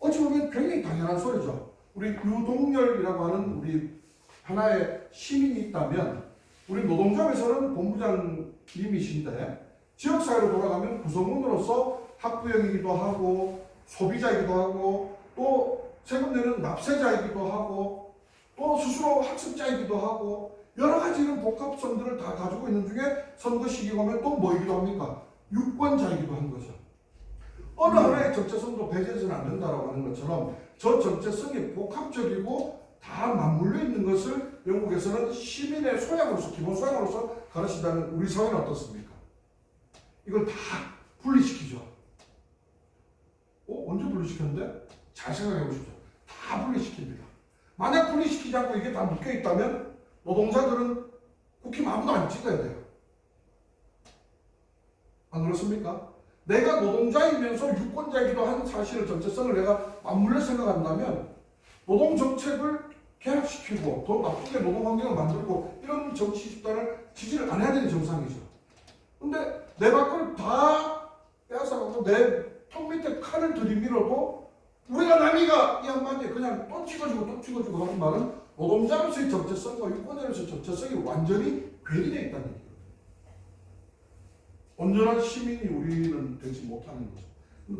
A: 어찌 보면 굉장히 당연한 소리죠. 우리 유동열이라고 하는 우리 하나의 시민이 있다면 우리 노동조합에서는 본부장님이신데 지역사회로 돌아가면 구성원으로서 학부형이기도 하고 소비자이기도 하고 또 세금 내는 납세자이기도 하고 또 스스로 학습자이기도 하고 여러 가지 이런 복합성들을 다 가지고 있는 중에 선거 시기가 오면 또 뭐이기도 합니까? 유권자이기도 한 거죠. 어느 하나의 정체성도 배제해서는 안 된다라고 하는 것처럼 저 정체성이 복합적이고 다 맞물려 있는 것을 영국에서는 시민의 소양으로서 기본 소양으로서 가르친다면 우리 사회는 어떻습니까? 이걸 다 분리시키죠. 언제 분리시켰는데? 잘 생각해 보십시오. 다 분리시킵니다. 만약 분리시키지 않고 이게 다 묶여 있다면 노동자들은 국힘 아무도 안 찍어야 돼요. 안 그렇습니까? 내가 노동자이면서 유권자이기도 한 사실을 정체성을 내가 맞물려 생각한다면 노동정책을 개혁시키고 더 나쁘게 노동환경을 만들고 이런 정치 집단을 지지를 안 해야 되는 정상이죠. 근데 내 밖을 다 빼앗아가고 내 턱 밑에 칼을 들이밀어도 우리가 남이가 이 한마디에 그냥 또 찍어주고 하는 말은 노동자로서의 정체성과 유권자로서의 정체성이 완전히 괴리되어 있다는 얘기예요. 온전한 시민이 우리는 되지 못하는 거죠.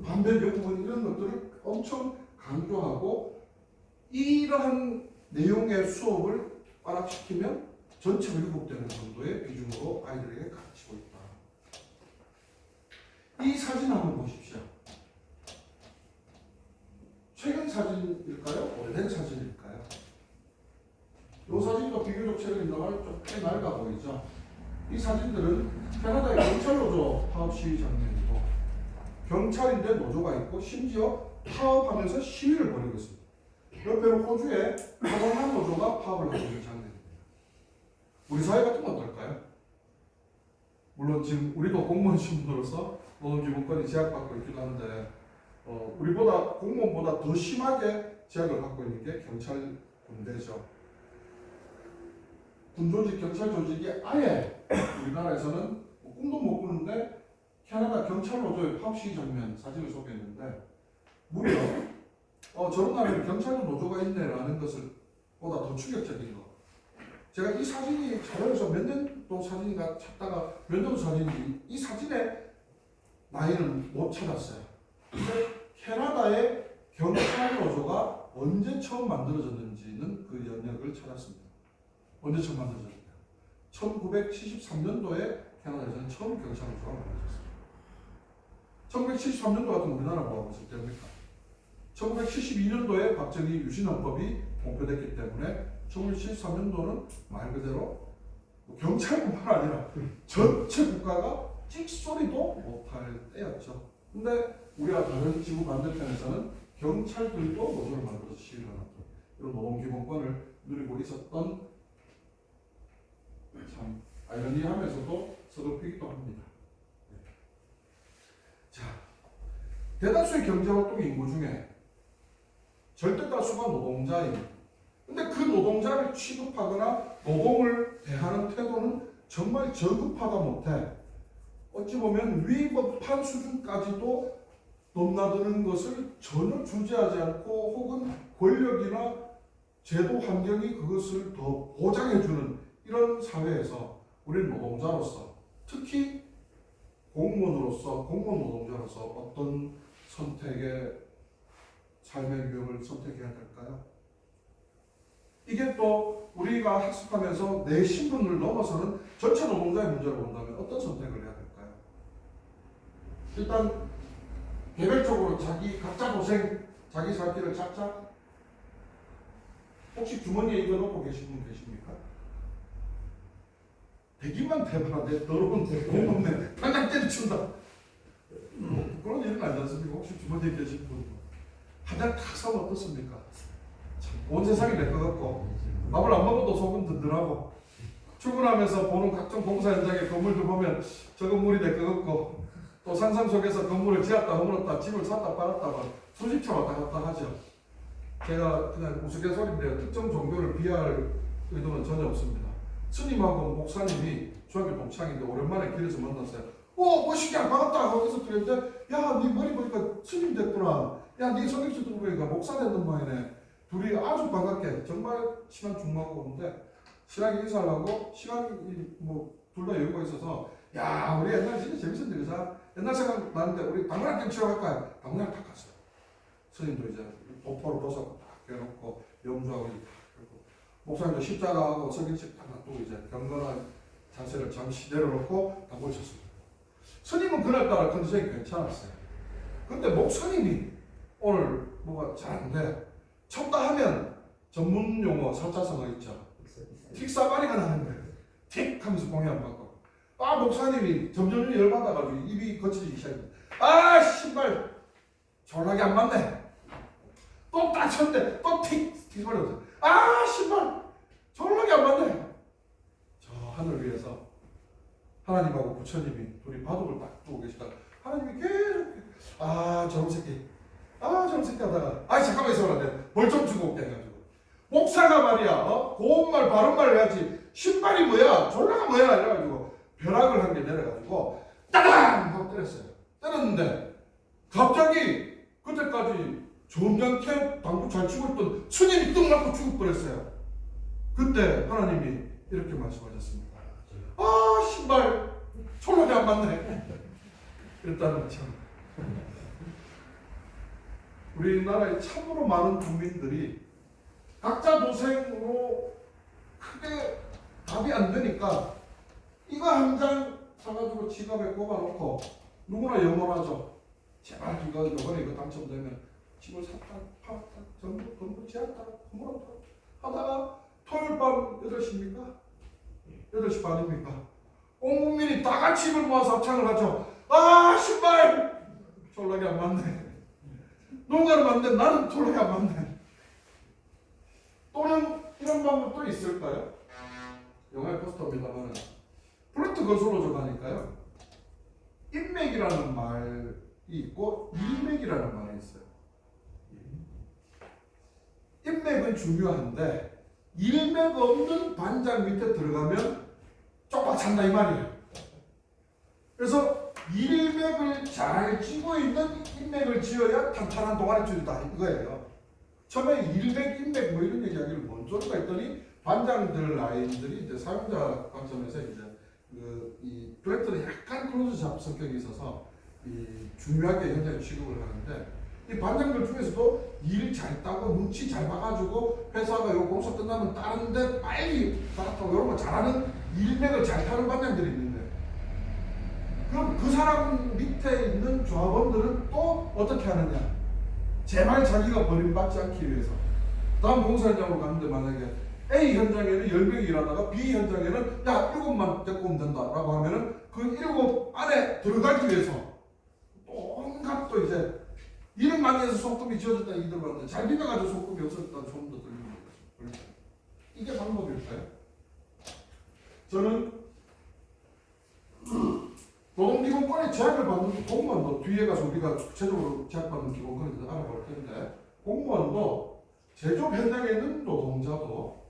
A: 반면 영국은 이런 것들을 엄청 강조하고 이러한 내용의 수업을 빠락시키면 전체가 유급되는 정도의 비중으로 아이들에게 가르치고 있다. 이 사진 한번 보십시오. 최근 사진일까요? 오래된 사진일까요? 이 사진도 비교적 최근인가만 좀 꽤 낡아 보이죠? 이 사진들은 캐나다의 경찰 노조 파업 시위 장면이고 경찰인데 노조가 있고 심지어 파업하면서 시위를 벌이고 있습니다. 옆에는 호주의 노동한 노조가 파업을 하고 있는 장면입니다. 우리 사회 같은 건 어떨까요? 물론 지금 우리도 공무원 신분으로서 노동기본권이 제약받고 있기도 한데 우리보다 공무원보다 더 심하게 제약을 갖고 있는 게 경찰 군대죠. 군조직, 경찰 조직이 아예 우리나라에서는 꿈도 못 꾸는데 캐나다 경찰 노조의 파업 시위 장면 사진을 소개했는데 무려 저런 나라에 경찰도 노조가 있네라는 것을 보다 더 충격적인 거. 제가 이 사진이 자료에서 몇 년도 사진인가 찾다가 몇 년도 사진인지 이 사진의 나이는 못 찾았어요. 근데 캐나다의 경찰 노조가 언제 처음 만들어졌는지는 그 연역을 찾았습니다. 언제 처음 만들어졌냐? 1973년도에 캐나다에서는 처음 경찰 노조가 만들어졌습니다. 1973년도 같은 우리나라 뭐하고 있을 때입니까? 1972년도에 박정희 유신헌법이 공표됐기 때문에 1973년도는 말 그대로 경찰뿐만 아니라 전체 국가가 찍소리도 못할 때였죠. 근데 우리가 다른 지구 반대편에서는 경찰들도 노조를 만들어서 시위를 하고 이런 노동기본권을 누리고 있었던 참 아이러니하면서도 서글프기도 합니다. 자, 대다수의 경제활동 인구 중에 절대 다수가 노동자입니다. 근데 그 노동자를 취급하거나 노동을 대하는 태도는 정말 저급하다 못해 어찌 보면 위법한 수준까지도 넘나드는 것을 전혀 주제하지 않고 혹은 권력이나 제도 환경이 그것을 더 보장해주는 이런 사회에서 우리는 노동자로서 특히 공무원 노동자로서 어떤 선택의 삶의 유형을 선택해야 될까요? 이게 또 우리가 학습하면서 내 신분을 넘어서는 전체 노동자의 문제로 본다면 어떤 선택을 해야 될까요? 일단 개별적으로 각자 고생, 자기 살 길을 찾자. 혹시 주머니에 이거 넣고 계신 분 계십니까? 대기만 대봐라. 내 더러운 공범네 당장 때려친다. 그런 일은 아니지 않습니까? 혹시 주머니에 계신 분 한잔 탁 사면 어떻습니까? 참, 온 세상이 내 것 같고 밥을 안 먹어도 속은 든든하고 출근하면서 보는 각종 공사 현장의 건물들 보면 저 건물이 내 것 같고 또 상상 속에서 건물을 지었다 허물었다 집을 샀다 팔았다 수십 차 왔다 갔다 하죠. 제가 그냥 우스갯소리인데요. 특정 종교를 비하할 의도는 전혀 없습니다. 스님하고 목사님이 중학교 동창인데 오랜만에 길에서 만났어요. 멋있게 반갑다 거기서 그랬는데 야, 네 머리 보니까 스님 됐구나. 야, 네 성격도 보니까 목사 됐는 모양이네. 둘이 아주 반갑게 정말 친한 중마고인데 신하게 인사를 하고 시간이 둘 다 여유가 있어서 야, 우리 옛날 진짜 재밌었는데 그자 옛날 생각 나는데 우리 당근학교 치러 갈까요? 당근학 딱 갔어요. 스님도 이제 도포를 벗어 딱 껴놓고 염주하고 이렇게 딱 껴놓고 목사님도 십자가하고 석인식 딱 놔두고 이제 경건한 자세를 잠시 내려놓고 다 모셨습니다. 스님은 그날따라 컨디션이 괜찮았어요. 근데 목사님이 오늘 뭐가 잘 안 돼. 쳤다 하면 전문 용어 설자성어 있죠. 틱사바리가 나는 거예요. 틱 하면서 공이 안 받고. 목사님이 점점 열받아가지고 입이 거칠기 시작했어요. 신발 졸라게 안 맞네. 또 딱 쳤는데 또 틱 소리 없어요. 신발 졸라게 안 맞네. 저 하늘 위에서 하나님하고 부처님이 둘이 바둑을 딱 두고 계시다가 하나님이 계속 저런 새끼 하다가 잠깐만 있어라. 뭘 좀 주고 올게 해가지고 목사가 말이야 고운 말 바른 말 해야지 신발이 뭐야 졸라가 뭐야 이래가지고 벼락을 한 개 내려가지고 따당 하고 때렸어요. 때렸는데 갑자기 그때까지 점잖게 당구 잘 치고 있던 스님이 뚝 맞고 죽어버렸어요. 그때 하나님이 이렇게 말씀하셨습니다. 신발 졸라게 안 맞네. 일단은 참 우리나라에 참으로 많은 국민들이 각자 도생으로 크게 답이 안 되니까 이거 한 장 사가지고 지갑에 꼽아놓고 누구나 영원하죠. 제발 이번에 이거 당첨되면 집을 샀다 팔았다 전부 건물 지었다 허물었다 하다가 토요일 밤 8시입니까? 8시 반입니까? 온 국민이 다 같이 입을 모아서 합창을 하죠. 신발 졸라게 안 맞네. 누군가는 맞는데 나는 졸라게 안 맞네. 또는 이런 방법도 있을까요? 영화의 포스터입니다만 플루트 건설로저 가니까요. 인맥이라는 말이 있고 일맥이라는 말이 있어요. 인맥은 중요한데 일맥 없는 반장 밑에 들어가면 쪽박 찬다 이 말이에요. 그래서 일맥을 잘 쥐고 있는 인맥을 지어야 탄탄한 동아리줄이다 이거예요. 처음에 일맥, 인맥 이런 이야기를 뭔 소리가 했더니 반장들 라인들이 이제 사용자 관점에서 이제 이 플래트는 약간 클로즈샵 성격이 있어서 중요하게 현장에 취급을 하는데 이 반장들 중에서도 일 잘 따고 눈치 잘 봐가지고 회사가 요 공사 끝나면 다른데 빨리 따라타고 이런 거 잘하는 일맥을 잘 타는 반장들이 있는데 그럼 그 사람 밑에 있는 조합원들은 또 어떻게 하느냐? 제발 자기가 버림받지 않기 위해서 다음 공사 현장으로 갔는데 만약에 A 현장에는 10명이 일하다가 B 현장에는 7만 데리고 오면 된다라고 하면은 그 7 안에 들어가기 위해서 온갖 또 이제 일은 많이 해서 소금이 지어졌다 이들 봤는데 잘 비벼가지고 소금이 없어졌다는 소문도 들리는 거죠. 이게 방법일까요? 저는 노동기본권에 제약을 받는 공무원도 뒤에 가서 우리가 구체적으로 제약받는 기본권에 대해서 알아볼 텐데 공무원도 제조업 현장에 있는 노동자도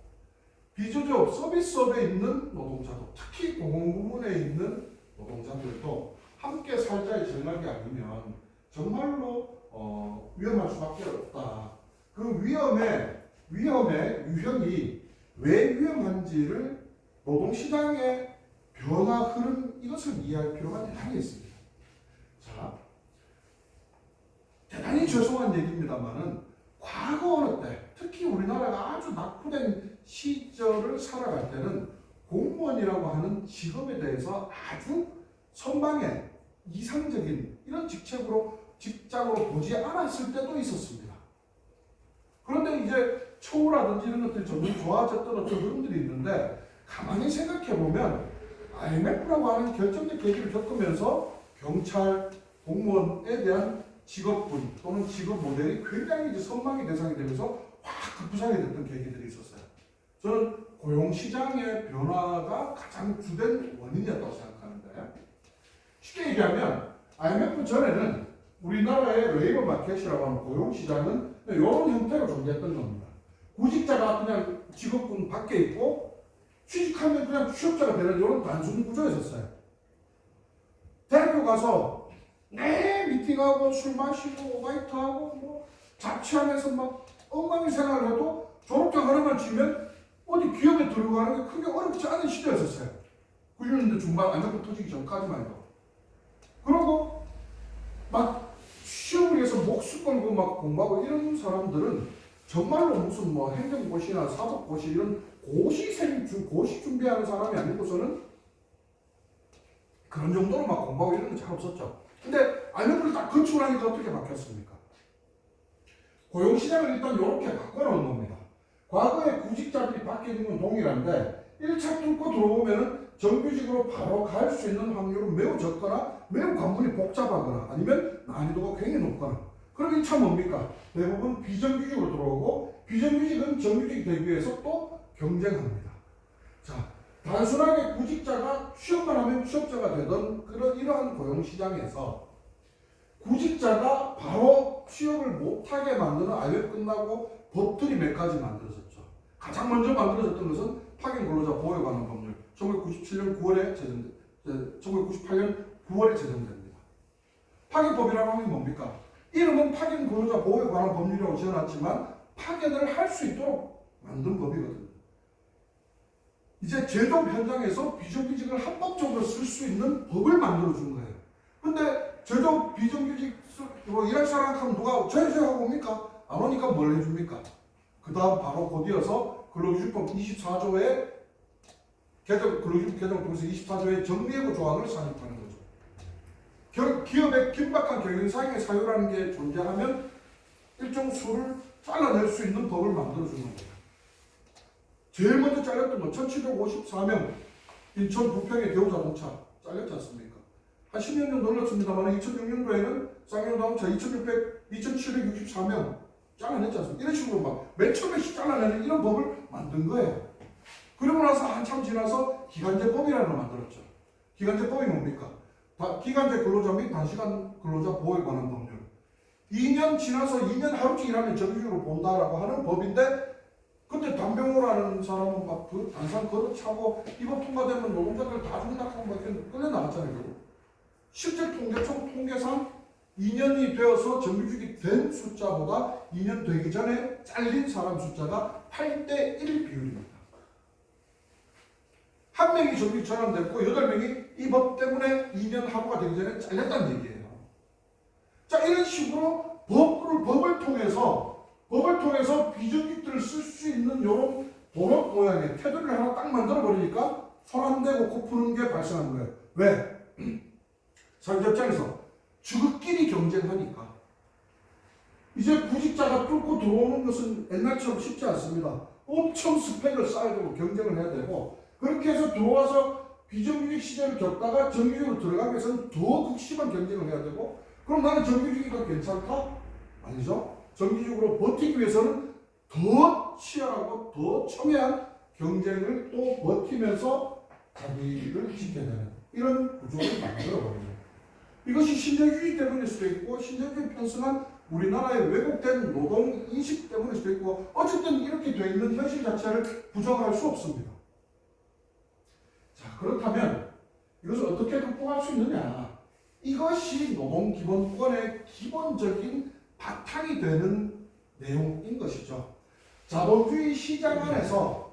A: 비주조업 서비스업에 있는 노동자도 특히 공공부문에 있는 노동자들도 함께 살자의 전략이 아니면 정말로 위험할 수밖에 없다. 그 위험의 유형이 왜 위험한지를 노동시장의 변화 흐름 이것을 이해할 필요가 대단히 있습니다. 자, 대단히 죄송한 얘기입니다만은 과거 어느 때 특히 우리나라가 아주 낙후된 시절을 살아갈 때는 공무원이라고 하는 직업에 대해서 아주 선방의 이상적인 이런 직장으로 보지 않았을 때도 있었습니다. 그런데 이제 처우라든지 이런 것들이 점점 좋아졌던 어떤 흐름들이 있는데 가만히 생각해 보면 IMF라고 하는 결정적 계기를 겪으면서 경찰, 공무원에 대한 직업군 또는 직업 모델이 굉장히 이제 선망의 대상이 되면서 확 급부상이 됐던 계기들이 있었어요. 저는 고용시장의 변화가 가장 주된 원인이었다고 생각하는데 쉽게 얘기하면 IMF 전에는 우리나라의 레이버 마켓이라고 하는 고용시장은 이런 형태로 존재했던 겁니다. 구직자가 그냥 직업군 밖에 있고 취직하면 그냥 취업자가 되는 이런 단순 구조였었어요. 대학교 가서 내 미팅하고 술 마시고 오바이트하고 뭐 자취하면서 막 엉망인 생활을 해도 졸업장 하나만 주면 어디 기업에 들어가는 게 크게 어렵지 않은 시대였었어요. 90년대 중반 IMF 터지기 전까지만 해도. 그리고 막 시험을 위해서 목숨 걸고 막 공부하고 이런 사람들은 정말로 무슨 뭐 행정고시나 사법고시 이런 고시 준비하는 사람이 아니고서는 그런 정도로 막 공부하고 이런 게 잘 없었죠. 근데 IMF를 딱 건축을 하니까 어떻게 바뀌었습니까? 고용시장을 일단 이렇게 바꿔놓은 겁니다. 과거에 구직자들이 밖에 있는 건 동일한데 1차 뚫고 들어오면 정규직으로 바로 갈 수 있는 확률은 매우 적거나 매우 관문이 복잡하거나 아니면 난이도가 굉장히 높거나 그럼 1차 뭡니까? 대부분 비정규직으로 들어오고 비정규직은 정규직이 되기 위해서 또 경쟁합니다. 자, 단순하게 구직자가 취업만 하면 취업자가 되던 이러한 고용시장에서 구직자가 바로 취업을 못하게 만드는 IMF 끝나고 법들이 몇 가지 만들어졌죠. 가장 먼저 만들어졌던 것은 파견 근로자 보호에 관한 법률 1997년 9월에 1998년 9월에 제정됩니다. 파견법이라는 게 뭡니까? 이름은 파견 근로자 보호에 관한 법률이라고 지어놨지만 파견을 할 수 있도록 만든 법이거든요. 이제 제조업 현장에서 비정규직을 합법적으로 쓸 수 있는 법을 만들어준 거예요. 근데 제조업 비정규직 일할 사람 하면 누가 제조하고 옵니까? 안 오니까 뭘 해줍니까? 그 다음 바로 곧이어서 근로기준법 24조의 근로기준법 개정을 통해서 24조의 정리해고 조항을 산입하는 거죠. 기업의 긴박한 경영상의 사유라는 게 존재하면 일정 수를 잘라낼 수 있는 법을 만들어주는 거예요. 제일 먼저 잘렸던 건 1754명 인천 부평의 대우자동차 잘렸지 않습니까? 한 10년 정도 흘렀습니다만 2006년도에는 쌍용자동차 2764명 잘라냈지 않습니까? 이런 식으로 막 맨 처음에 잘라내는 이런 법을 만든 거예요. 그러고 나서 한참 지나서 기간제법이라는 걸 만들었죠. 기간제법이 뭡니까? 기간제 근로자 및 단시간 근로자 보호에 관한 법률. 2년 지나서 2년 하루씩 일하면 정규직으로 본다라고 하는 법인데 그때 담병호라는 사람은 막 그 단상 걸어차고 이 법 통과되면 노동자들 다 죽는다고 막 끌려나갔잖아요. 실제 총 통계상 2년이 되어서 정규직이 된 숫자보다 2년 되기 전에 잘린 사람 숫자가 8대 1 비율입니다. 한 명이 정규직 전환됐고 8명이 이 법 때문에 2년 하루가 되기 전에 잘렸다는 얘기예요. 자, 이런 식으로 법을 통해서 비정규직들을 쓸 수 있는 이런 도넛 모양의 테두리를 하나 딱 만들어 버리니까 손 안 대고 코 푸는 게 발생한 거예요. 왜? 사회자 입장에서 주급끼리 경쟁하니까 이제 구직자가 뚫고 들어오는 것은 옛날처럼 쉽지 않습니다. 엄청 스펙을 쌓아야 되고 경쟁을 해야 되고 그렇게 해서 들어와서 비정규직 시절을 겪다가 정규직으로 들어가기 위해서는 더 극심한 경쟁을 해야 되고 그럼 나는 정규직이 더 괜찮다? 아니죠. 정규직으로 버티기 위해서는 더 치열하고 더 첨예한 경쟁을 또 버티면서 자기를 지켜야 되는 이런 구조를 만들어버립니다. 이것이 신자유주의 때문일 수도 있고 신자유주의 편승한 우리나라의 왜곡된 노동 인식 때문일 수도 있고 어쨌든 이렇게 되어 있는 현실 자체를 부정할 수 없습니다. 자, 그렇다면 이것을 어떻게 극복할 수 있느냐? 이것이 노동기본권의 기본적인 바탕이 되는 내용인 것이죠. 자본주의 시장 안에서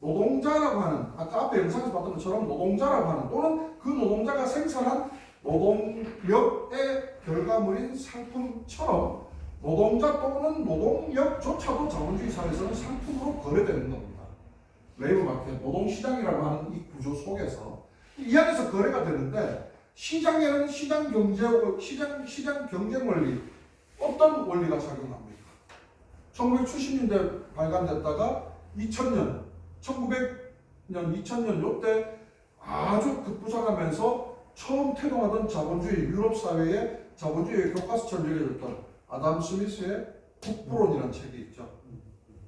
A: 노동자라고 하는 아까 앞에 영상에서 봤던 것처럼 노동자라고 하는 또는 그 노동자가 생산한 노동력의 결과물인 상품처럼 노동자 또는 노동력조차도 자본주의 사회에서는 상품으로 거래되는 겁니다. 레이버 마켓, 노동시장이라고 하는 이 구조 속에서 이 안에서 거래가 되는데 시장에는 시장 경쟁 원리 어떤 원리가 작용합니까? 1970년대 발간됐다가 2000년, 2000년 요때 아주 급부상하면서 처음 태동하던 자본주의 유럽 사회의 자본주의의 교과서처럼 여겨졌던 아담 스미스의 국부론이라는 책이 있죠.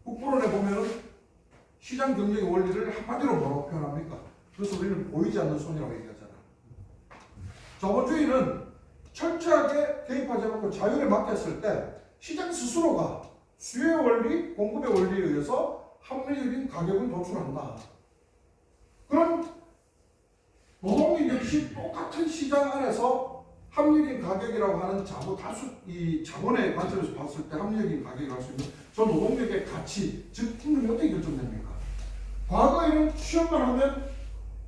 A: 국부론에 보면은 시장 경쟁의 원리를 한마디로 뭐라고 표현합니까? 그래서 우리는 보이지 않는 손이라고 얘기하잖아. 자본주의는 철저하게 개입하지 않고 자율에 맡겼을 때 시장 스스로가 수요의 원리, 공급의 원리에 의해서 합리적인 가격을 도출한다. 그럼 노동력 역시 똑같은 시장 안에서 합리적인 가격이라고 하는 이 자본의 관점에서 봤을 때 합리적인 가격이라고 할 수 있는 저 노동력의 가치, 즉 임금이 어떻게 결정됩니까? 과거에는 취업만 하면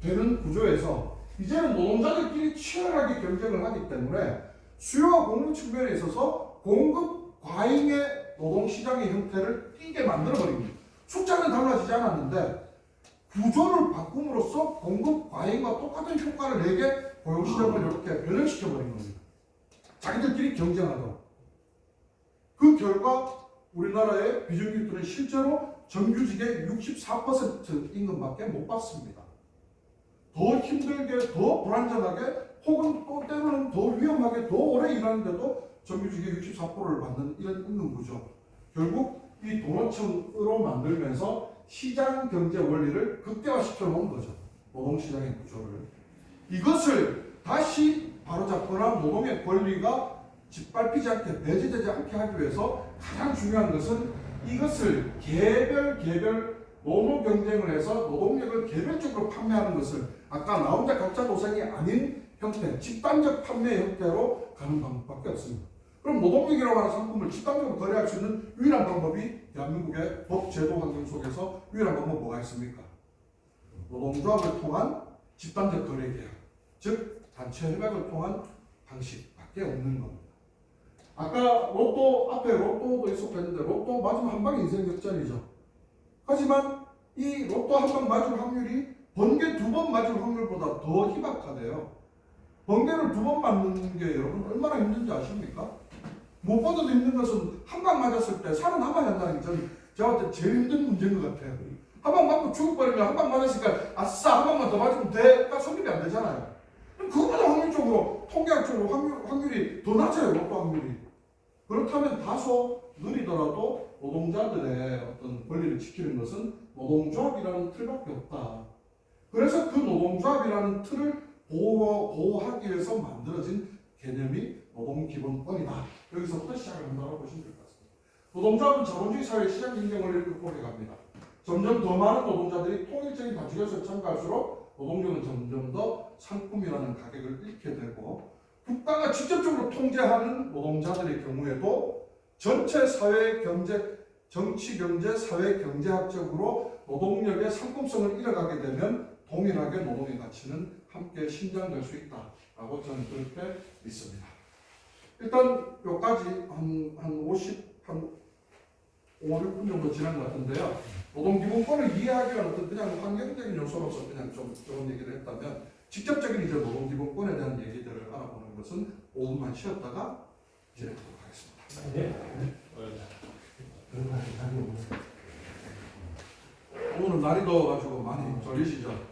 A: 되는 구조에서 이제는 노동자들끼리 치열하게 경쟁을 하기 때문에 수요와 공급 측면에 있어서 공급 과잉의 노동시장의 형태를 띄게 만들어버립니다. 숫자는 달라지지 않았는데 구조를 바꿈으로써 공급 과잉과 똑같은 효과를 내게 고용시장을 이렇게 변형시켜버린 겁니다. 자기들끼리 경쟁하도록. 그 결과 우리나라의 비정규직들은 실제로 정규직의 64% 임금밖에 못 받습니다. 더 힘들게, 더 불안정하게, 혹은 또 때로는 더 위험하게, 더 오래 일하는데도 정규직의 64%를 받는 이런 임금 구조. 결국 이 도노층으로 만들면서 시장 경제 원리를 극대화시켜 놓은 거죠. 노동시장의 구조를. 이것을 다시 바로잡거나 노동의 권리가 짓밟히지 않게, 배제되지 않게 하기 위해서 가장 중요한 것은 이것을 개별 노무 경쟁을 해서 노동력을 개별적으로 판매하는 것을 아까 나 혼자 각자 노생이 아닌 형태, 집단적 판매 형태로 가는 방법밖에 없습니다. 그럼 노동력이라고 하는 상품을 집단적으로 거래할 수 있는 유일한 방법이 대한민국의 법 제도 환경 속에서 유일한 방법은 뭐가 있습니까? 노동조합을 통한 집단적 거래 계약, 즉 단체 협약을 통한 방식밖에 없는 겁니다. 아까 앞에 로또도 있었는데 로또 맞으면 한 방에 인생 역전이죠. 하지만 이 로또 한 방 맞을 확률이 번개 2번 맞을 확률보다 더 희박하대요. 번개를 2번 맞는 게 여러분 얼마나 힘든지 아십니까? 무엇보다도 힘든 것은 한 방 맞았을 때 살아남아야 한다는 게 저는 제가 볼 때 제일 힘든 문제인 것 같아요. 한 방 맞고 죽어버리면 한 방 맞았으니까 아싸 한 방만 더 맞으면 돼. 딱 성립이 안 되잖아요. 그거보다 확률적으로 통계학적으로 확률이 더 낮아요. 로또 확률이. 그렇다면 다소 느리더라도 노동자들의 어떤 권리를 지키는 것은 노동조합이라는 틀밖에 없다. 그래서 그 노동조합이라는 틀을 보호하기 위해서 만들어진 개념이 노동기본권이다. 여기서부터 시작을 한다고 보시면 될 것 같습니다. 노동조합은 자본주의 사회의 시장 경쟁 원리를 극복해 갑니다. 점점 더 많은 노동자들이 통일적인 가치결석에 참가할수록 노동력은 점점 더 상품이라는 가격을 잃게 되고 국가가 직접적으로 통제하는 노동자들의 경우에도 전체 사회 경제, 정치 경제, 사회 경제학적으로 노동력의 상품성을 잃어가게 되면 동일하게 노동의 가치는 함께 신장될 수 있다라고 저는 그렇게 믿습니다. 일단 여기까지 한 5, 6분 정도 지난 것 같은데요. 노동기본권을 이해하기 위한 어떤 그냥 환경적인 요소로서 그냥 좀 좋은 얘기를 했다면 직접적인 이제 노동기본권에 대한 얘기들을 알아보는 것은 5분만 쉬었다가 진행하도록 하겠습니다.
B: 네.
A: 오늘은 날이 더워가지고 많이 졸리시죠?